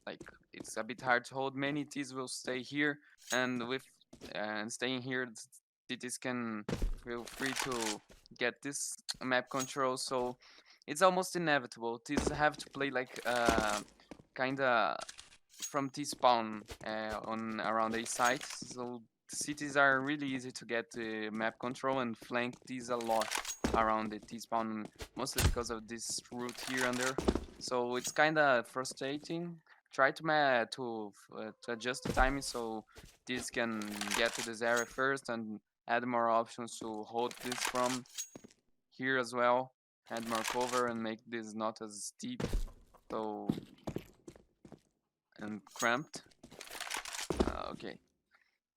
like it's a bit hard to hold. Many T's will stay here, and with staying here, cities can feel free to get this map control. So it's almost inevitable. T's have to play like kinda from T spawn on around A sites. So cities are really easy to get the map control and flank T's a lot around the T spawn, mostly because of this route here and there. So it's kind of frustrating. Try to adjust the timing so this can get to this area first and add more options to hold this from here as well. Add more cover and make this not as steep so and cramped. Okay.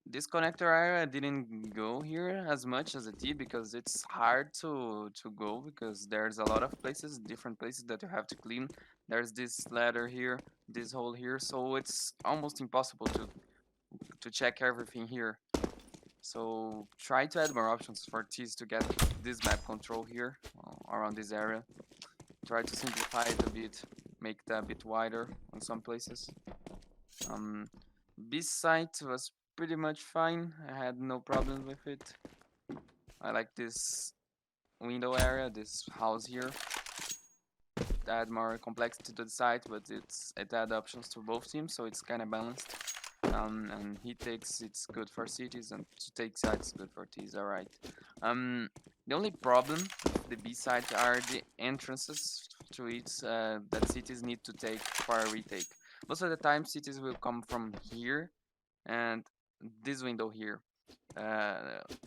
This connector area didn't go here as much as a T because it's hard to go because there's a lot of places, different places that you have to clean. There's this ladder here, this hole here, so it's almost impossible to check everything here. So try to add more options for T's to get this map control here around this area. Try to simplify it a bit, make it a bit wider on some places. This site was pretty much fine. I had no problem with it. I like this window area, this house here. add more complexity to the site, but it add options to both teams, so it's kind of balanced. And he takes it's good for cities, and to take sides good for T's. All right. The only problem with the B side are the entrances to it that cities need to take for a retake. Most of the time, cities will come from here and this window here.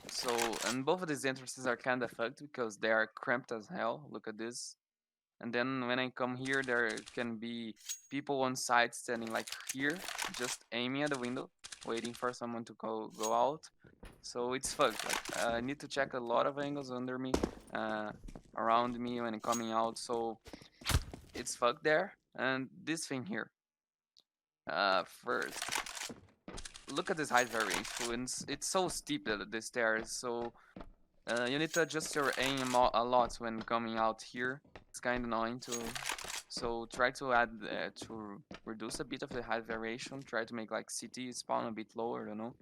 So, and both of these entrances are kind of fucked because they are cramped as hell. Look at this. And then when I come here, there can be people on site standing like here, just aiming at the window, waiting for someone to go out. So it's fucked. Like, I need to check a lot of angles under me, around me when coming out. So it's fucked there. And this thing here. First, look at this height variation. It's so steep that the stairs. So you need to adjust your aim a lot when coming out here. It's kind of annoying to. So try to add to reduce a bit of the height variation. Try to make like CT spawn a bit lower, you know.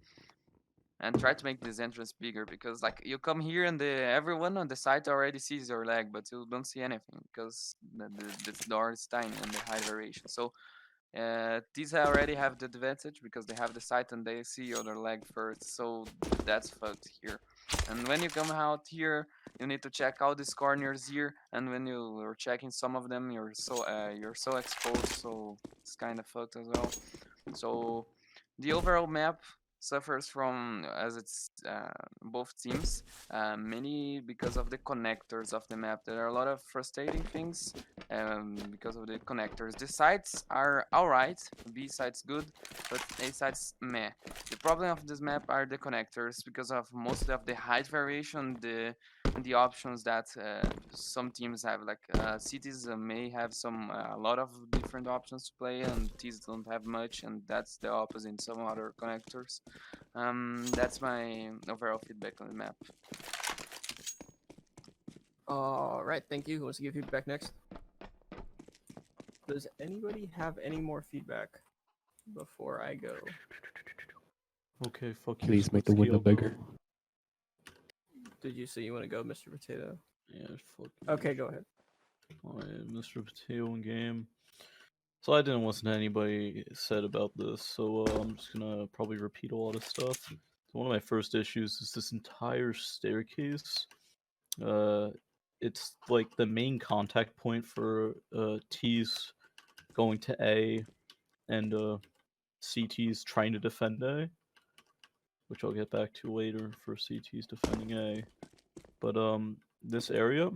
And try to make this entrance bigger because like you come here and everyone on the site already sees your leg, but you don't see anything because the door is tiny and the height variation. So these already have the advantage because they have the site and they see your leg first, so that's fucked here. And when you come out here, you need to check out these corners here, and when you are checking some of them, you're so exposed, so it's kind of fucked as well. So the overall map suffers from, as it's both teams, many because of the connectors of the map. There are a lot of frustrating things because of the connectors. The sites are alright, B sites good, but A sites meh. The problem of this map are the connectors because of most of the height variation, the options that some teams have. Like cities may have a lot of different options to play, and T's don't have much, and that's the opposite in some other connectors. That's my overall feedback on the map. Alright, thank you. Who wants to give feedback next? Does anybody have any more feedback before I go? Okay, fuck you. Please make the window bigger. Did you say you want to go, Mr. Potato? Yeah, fuck. Okay, go ahead. Alright, Mr. Potato in game. So I didn't listen to anybody said about this, so I'm just gonna probably repeat a lot of stuff. So one of my first issues is this entire staircase. It's like the main contact point for T's going to A and CT's trying to defend A, which I'll get back to later for CT's defending A. But this area,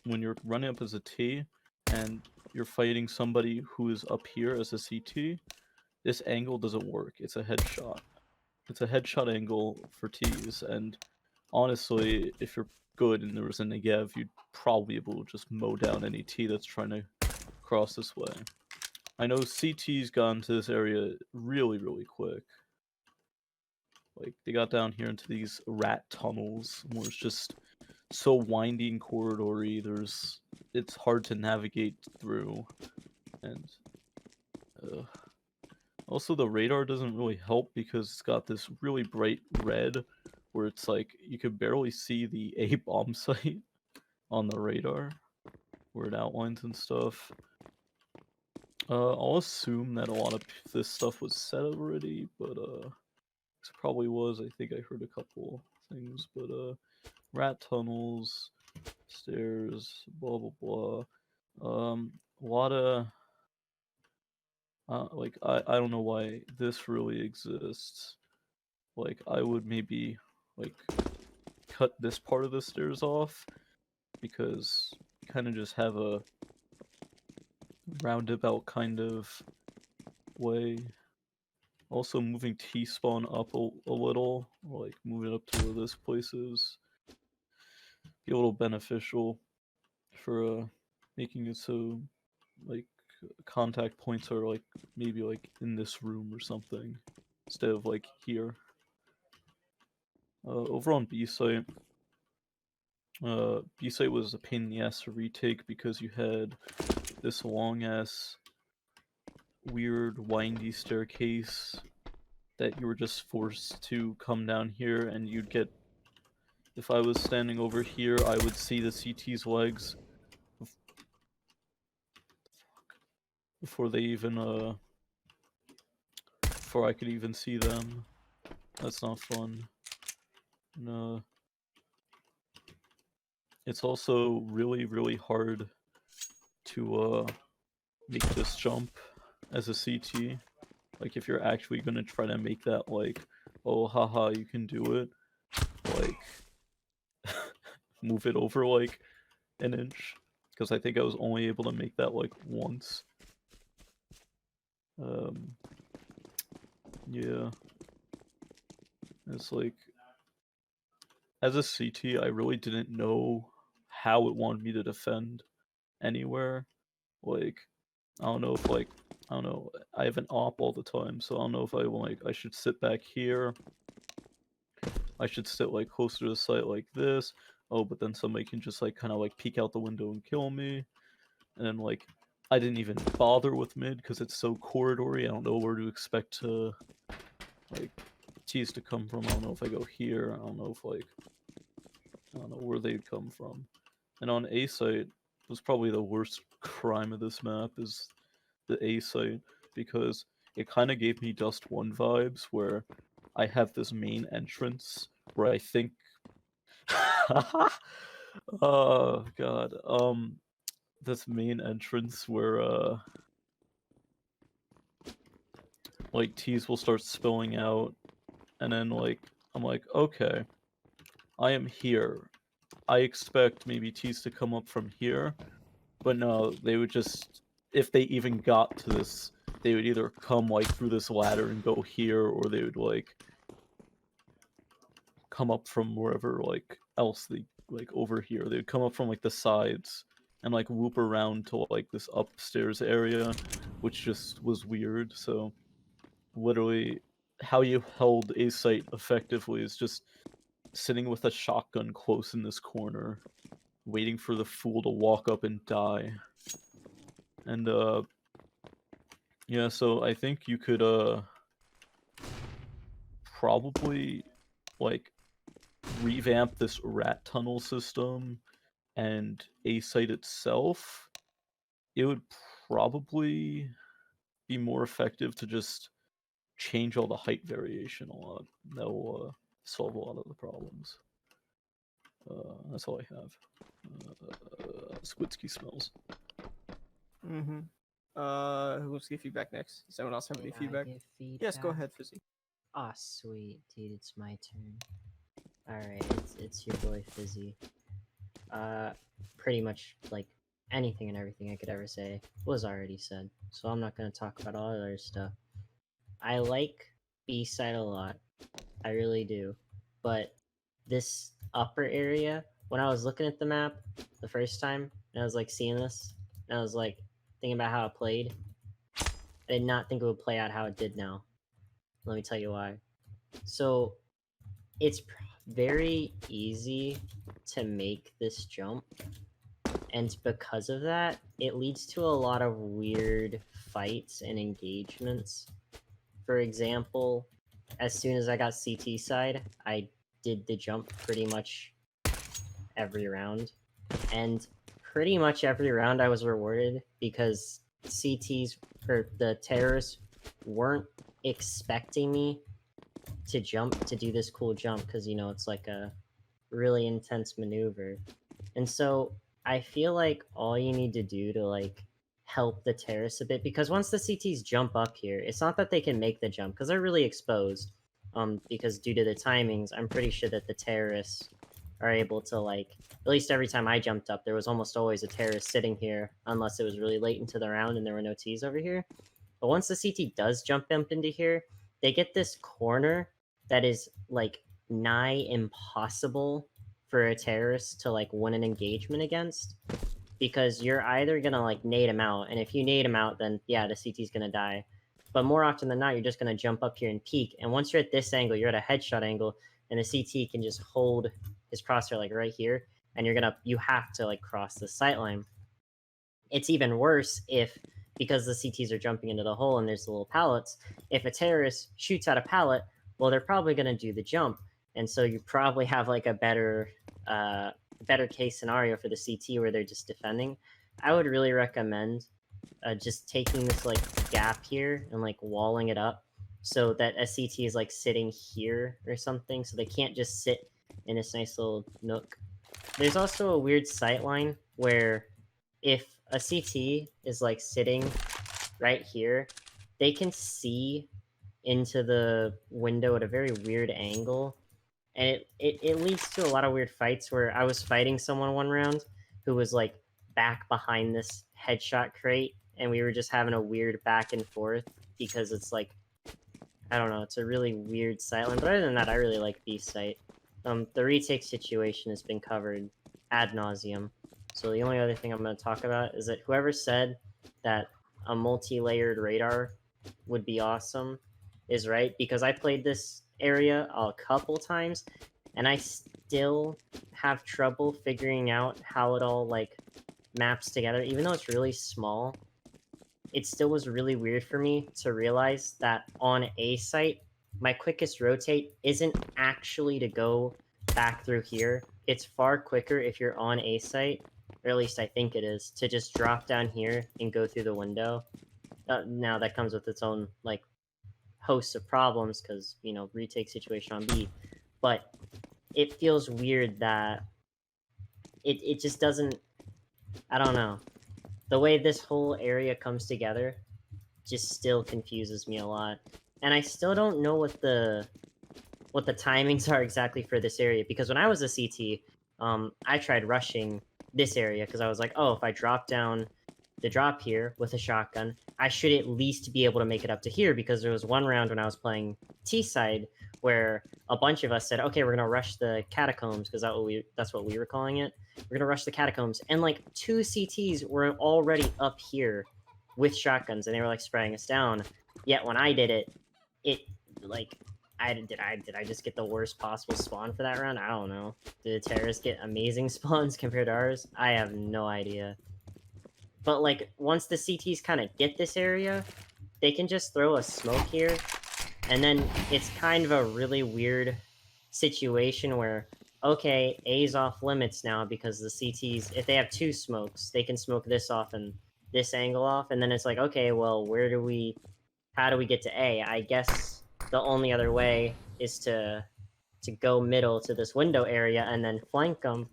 when you're running up as a T and you're fighting somebody who is up here as a CT, this angle doesn't work. It's a headshot. It's a headshot angle for T's, and honestly, if you're good and there was a Negev, you'd probably be able to just mow down any T that's trying to cross this way. I know CT's gotten to this area really, really quick. Like, they got down here into these rat tunnels where it's just so windy and corridory, it's hard to navigate through. And also the radar doesn't really help because it's got this really bright red where it's like you could barely see the A bomb site on the radar where it outlines and stuff. I'll assume that a lot of this stuff was set already, but it probably was. I think I heard a couple things, but rat tunnels, stairs, blah blah blah. A lot of like I don't know why this really exists. Like I would maybe like cut this part of the stairs off because kind of just have a roundabout kind of way. Also moving T-spawn up a little, like move it up to where this place is, be a little beneficial for making it so like contact points are like maybe like in this room or something instead of like here. Over on B site, B site was a pain in the ass to retake because you had this long ass weird windy staircase that you were just forced to come down here, and you'd get, if I was standing over here, I would see the CT's legs before they even before I could even see them. That's not fun. No. It's also really, really hard to make this jump as a CT. Like, if you're actually gonna try to make that, like, oh, haha, you can do it, like, move it over, like, an inch. Because I think I was only able to make that, like, once. Yeah. It's like, as a CT, I really didn't know how it wanted me to defend anywhere. Like, I don't know if, like, I don't know, I have an op all the time, so I don't know if I should sit back here. I should sit, like, closer to the site like this. Oh, but then somebody can just, like, kind of, like, peek out the window and kill me. And then, like, I didn't even bother with mid because it's so corridory. I don't know where to expect to, like, T's to come from. I don't know if I go here. I don't know if, like, I don't know where they'd come from. And on A site, was probably the worst crime of this map is the A site, because it kind of gave me Dust 1 vibes, where I have this main entrance where I think oh god, this main entrance where like T's will start spilling out, and then like I'm like, okay, I am here. I expect maybe T's to come up from here, but no, they would just, if they even got to this, they would either come like through this ladder and go here, or they would like come up from wherever like else they like over here. They would come up from like the sides and like whoop around to like this upstairs area, which just was weird. So literally how you held a site effectively is just sitting with a shotgun close in this corner, waiting for the fool to walk up and die. And yeah, so I think you could probably like revamp this rat tunnel system and A site itself. It would probably be more effective to just change all the height variation a lot. That will solve a lot of the problems. That's all I have. Squidski smells. Mm-hmm. Who wants to give feedback next? Does anyone else have any feedback? Yes, go ahead, Fizzy. Ah, sweet, dude, it's my turn. Alright, it's your boy Fizzy. Pretty much, like, anything and everything I could ever say was already said, so I'm not gonna talk about all the other stuff. I like B-side a lot. I really do. But this upper area, when I was looking at the map the first time, and I was, like, seeing this, and I was, like, thinking about how it played, I did not think it would play out how it did now. Let me tell you why. So, it's very easy to make this jump, and because of that, it leads to a lot of weird fights and engagements. For example, as soon as I got CT side, I did the jump pretty much every round, and pretty much every round I was rewarded because CTs, or the terrorists, weren't expecting me to jump, to do this cool jump, because, you know, it's like a really intense maneuver. And so I feel like all you need to do to, like, help the terrorists a bit, because once the CTs jump up here, it's not that they can make the jump, because they're really exposed. Because due to the timings, I'm pretty sure that the terrorists are able to, like, at least every time I jumped up, there was almost always a terrorist sitting here, unless it was really late into the round and there were no Ts over here. But once the CT does jump up into here, they get this corner that is, like, nigh impossible for a terrorist to, like, win an engagement against, because you're either gonna, like, nade him out, and if you nade him out, then yeah, the CT's gonna die. But more often than not, you're just gonna jump up here and peek, and once you're at this angle, you're at a headshot angle, and the CT can just hold his crosshair, like, right here, and you have to, like, cross the sight line. It's even worse if, because the CTs are jumping into the hole and there's the little pallets, if a terrorist shoots at a pallet, well, they're probably gonna do the jump, and so you probably have, like, a better case scenario for the CT where they're just defending. I would really recommend just taking this like gap here and like walling it up so that a CT is like sitting here or something, so they can't just sit in this nice little nook. There's also a weird sight line where if a CT is like sitting right here, they can see into the window at a very weird angle, and it leads to a lot of weird fights where I was fighting someone one round who was like back behind this headshot crate, and we were just having a weird back and forth because it's like, I don't know, it's a really weird sight line. But other than that, I really like B site. The retake situation has been covered ad nauseum. So the only other thing I'm going to talk about is that whoever said that a multi-layered radar would be awesome is right, because I played this area a couple times and I still have trouble figuring out how it all like maps together. Even though it's really small, it still was really weird for me to realize that on A site, my quickest rotate isn't actually to go back through here. It's far quicker if you're on A site, or at least I think it is, to just drop down here and go through the window. Now that comes with its own like host of problems because, you know, retake situation on B, but it feels weird that it just doesn't, I don't know. The way this whole area comes together just still confuses me a lot. And I still don't know what the timings are exactly for this area, because when I was a CT, I tried rushing this area because I was like, oh, if I drop down the drop here with a shotgun, I should at least be able to make it up to here, because there was one round when I was playing T-side where a bunch of us said, okay, we're gonna rush the catacombs, because that's what we were calling it. We're gonna rush the catacombs, and like 2 CTs were already up here with shotguns, and they were like spraying us down. Yet when I did it, it like did I just get the worst possible spawn for that round? I don't know. Did the terrorists get amazing spawns compared to ours? I have no idea. But like once the CTs kind of get this area, they can just throw a smoke here, and then it's kind of a really weird situation where, okay, A's off limits now because the CTs, if they have 2 smokes, they can smoke this off and this angle off, and then it's like, okay, well, how do we get to A? I guess the only other way is to go middle to this window area and then flank them.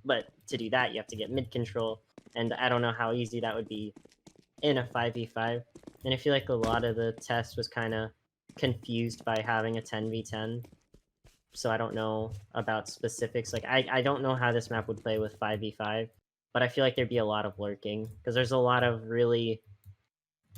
But to do that, you have to get mid control, and I don't know how easy that would be in a 5v5. And I feel like a lot of the test was kind of confused by having a 10v10. So I don't know about specifics. Like, I don't know how this map would play with 5v5, but I feel like there'd be a lot of lurking, because there's a lot of really,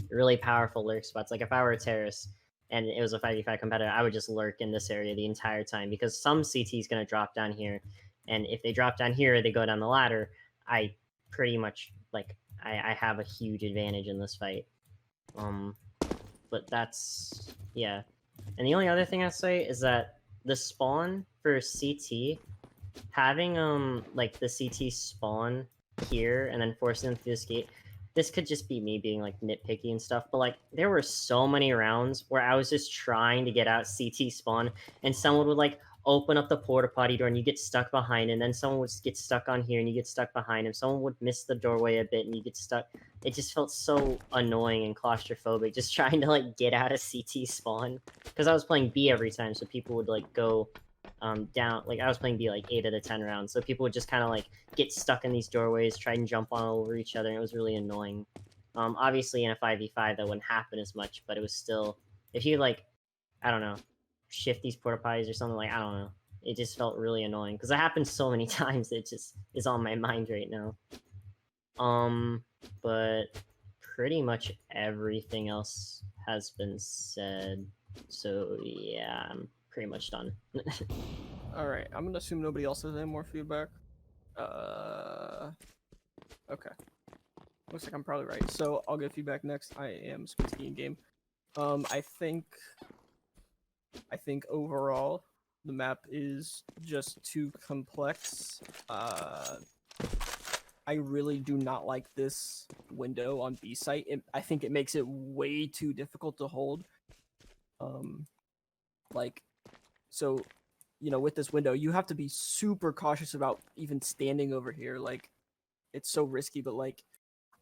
really powerful lurk spots. Like, if I were a terrorist and it was a 5v5 competitor, I would just lurk in this area the entire time, because some CT is going to drop down here, and if they drop down here, they go down the ladder, I pretty much, like, I have a huge advantage in this fight. But that's, yeah. And the only other thing I say is that the spawn for CT, having like the CT spawn here and then forcing them through this gate, this could just be me being like nitpicky and stuff, but like there were so many rounds where I was just trying to get out CT spawn, and someone would like open up the porta potty door and you get stuck behind, and then someone would get stuck on here and you get stuck behind him. Someone would miss the doorway a bit and you get stuck. It just felt so annoying and claustrophobic just trying to like get out of CT spawn, because I was playing B every time, so people would like go down. Like I was playing B like 8 out of 10 rounds, so people would just kind of like get stuck in these doorways, try and jump on over each other, and it was really annoying. Obviously in a 5v5 that wouldn't happen as much, but it was still, if you like, I don't know, shift these porta potties or something, like, I don't know, it just felt really annoying because it happened so many times. It just is on my mind right now. But pretty much everything else has been said, so yeah, I'm pretty much done. Alright, I'm gonna assume nobody else has any more feedback. Okay. Looks like I'm probably right. So I'll get feedback next. I am Squeaky in game. I think overall the map is just too complex. I really do not like this window on B site. I think it makes it way too difficult to hold. Like, so, you know, with this window, you have to be super cautious about even standing over here. Like, it's so risky, but like,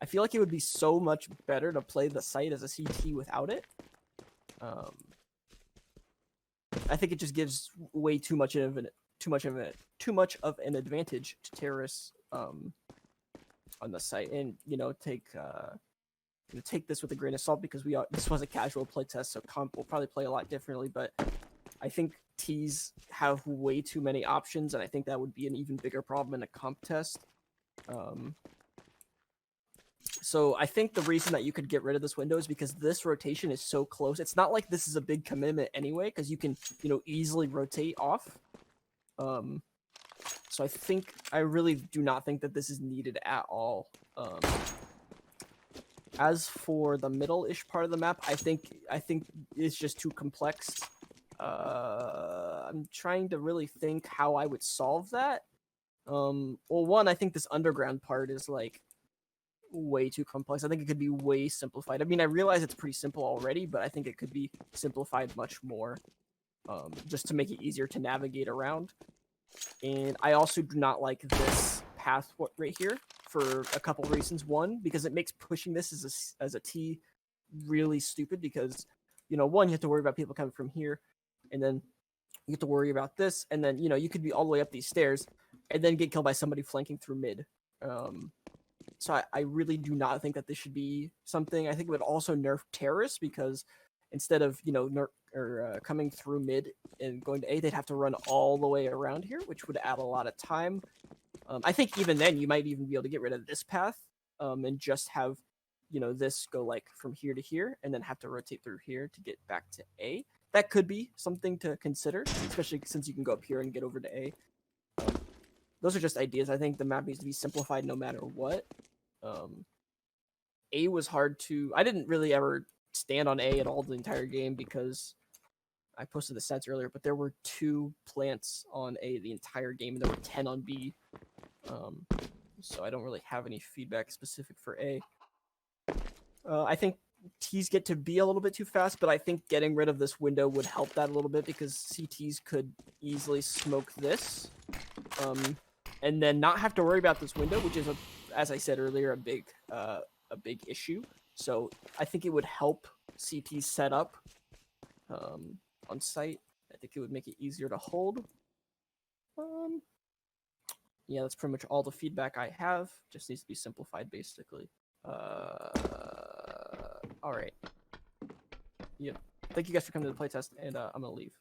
I feel like it would be so much better to play the site as a CT without it. I think it just gives way too much of an advantage to terrorists on the site, and take this with a grain of salt because this was a casual playtest, so comp will probably play a lot differently. But I think T's have way too many options, and I think that would be an even bigger problem in a comp test. So I think the reason that you could get rid of this window is because this rotation is so close. It's not like this is a big commitment anyway, because you can, easily rotate off. So I really do not think that this is needed at all. As for the middle-ish part of the map, I think it's just too complex. I'm trying to really think how I would solve that. Well, one, I think this underground part is like way too complex. I think it could be way simplified. I mean, I realize it's pretty simple already, but I think it could be simplified much more, just to make it easier to navigate around. And I also do not like this path right here for a couple reasons. One, because it makes pushing this as a T really stupid because, one, you have to worry about people coming from here, and then you have to worry about this, and then, you could be all the way up these stairs and then get killed by somebody flanking through mid. So I really do not think that this should be something. I think it would also nerf terrorists because instead of, coming through mid and going to A, they'd have to run all the way around here, which would add a lot of time. I think even then you might even be able to get rid of this path and just have, this go like from here to here and then have to rotate through here to get back to A. That could be something to consider, especially since you can go up here and get over to A. Those are just ideas. I think the map needs to be simplified no matter what. A was hard to... I didn't really ever stand on A at all the entire game because I posted the stats earlier, but there were 2 plants on A the entire game, and there were 10 on B. So I don't really have any feedback specific for A. I think T's get to B a little bit too fast, but I think getting rid of this window would help that a little bit because CTs could easily smoke this. And then not have to worry about this window, which is, as I said earlier, a big issue. So I think it would help CT set up on site. I think it would make it easier to hold. Yeah, that's pretty much all the feedback I have. Just needs to be simplified, basically. All right. Yep. Thank you guys for coming to the playtest, and I'm gonna leave.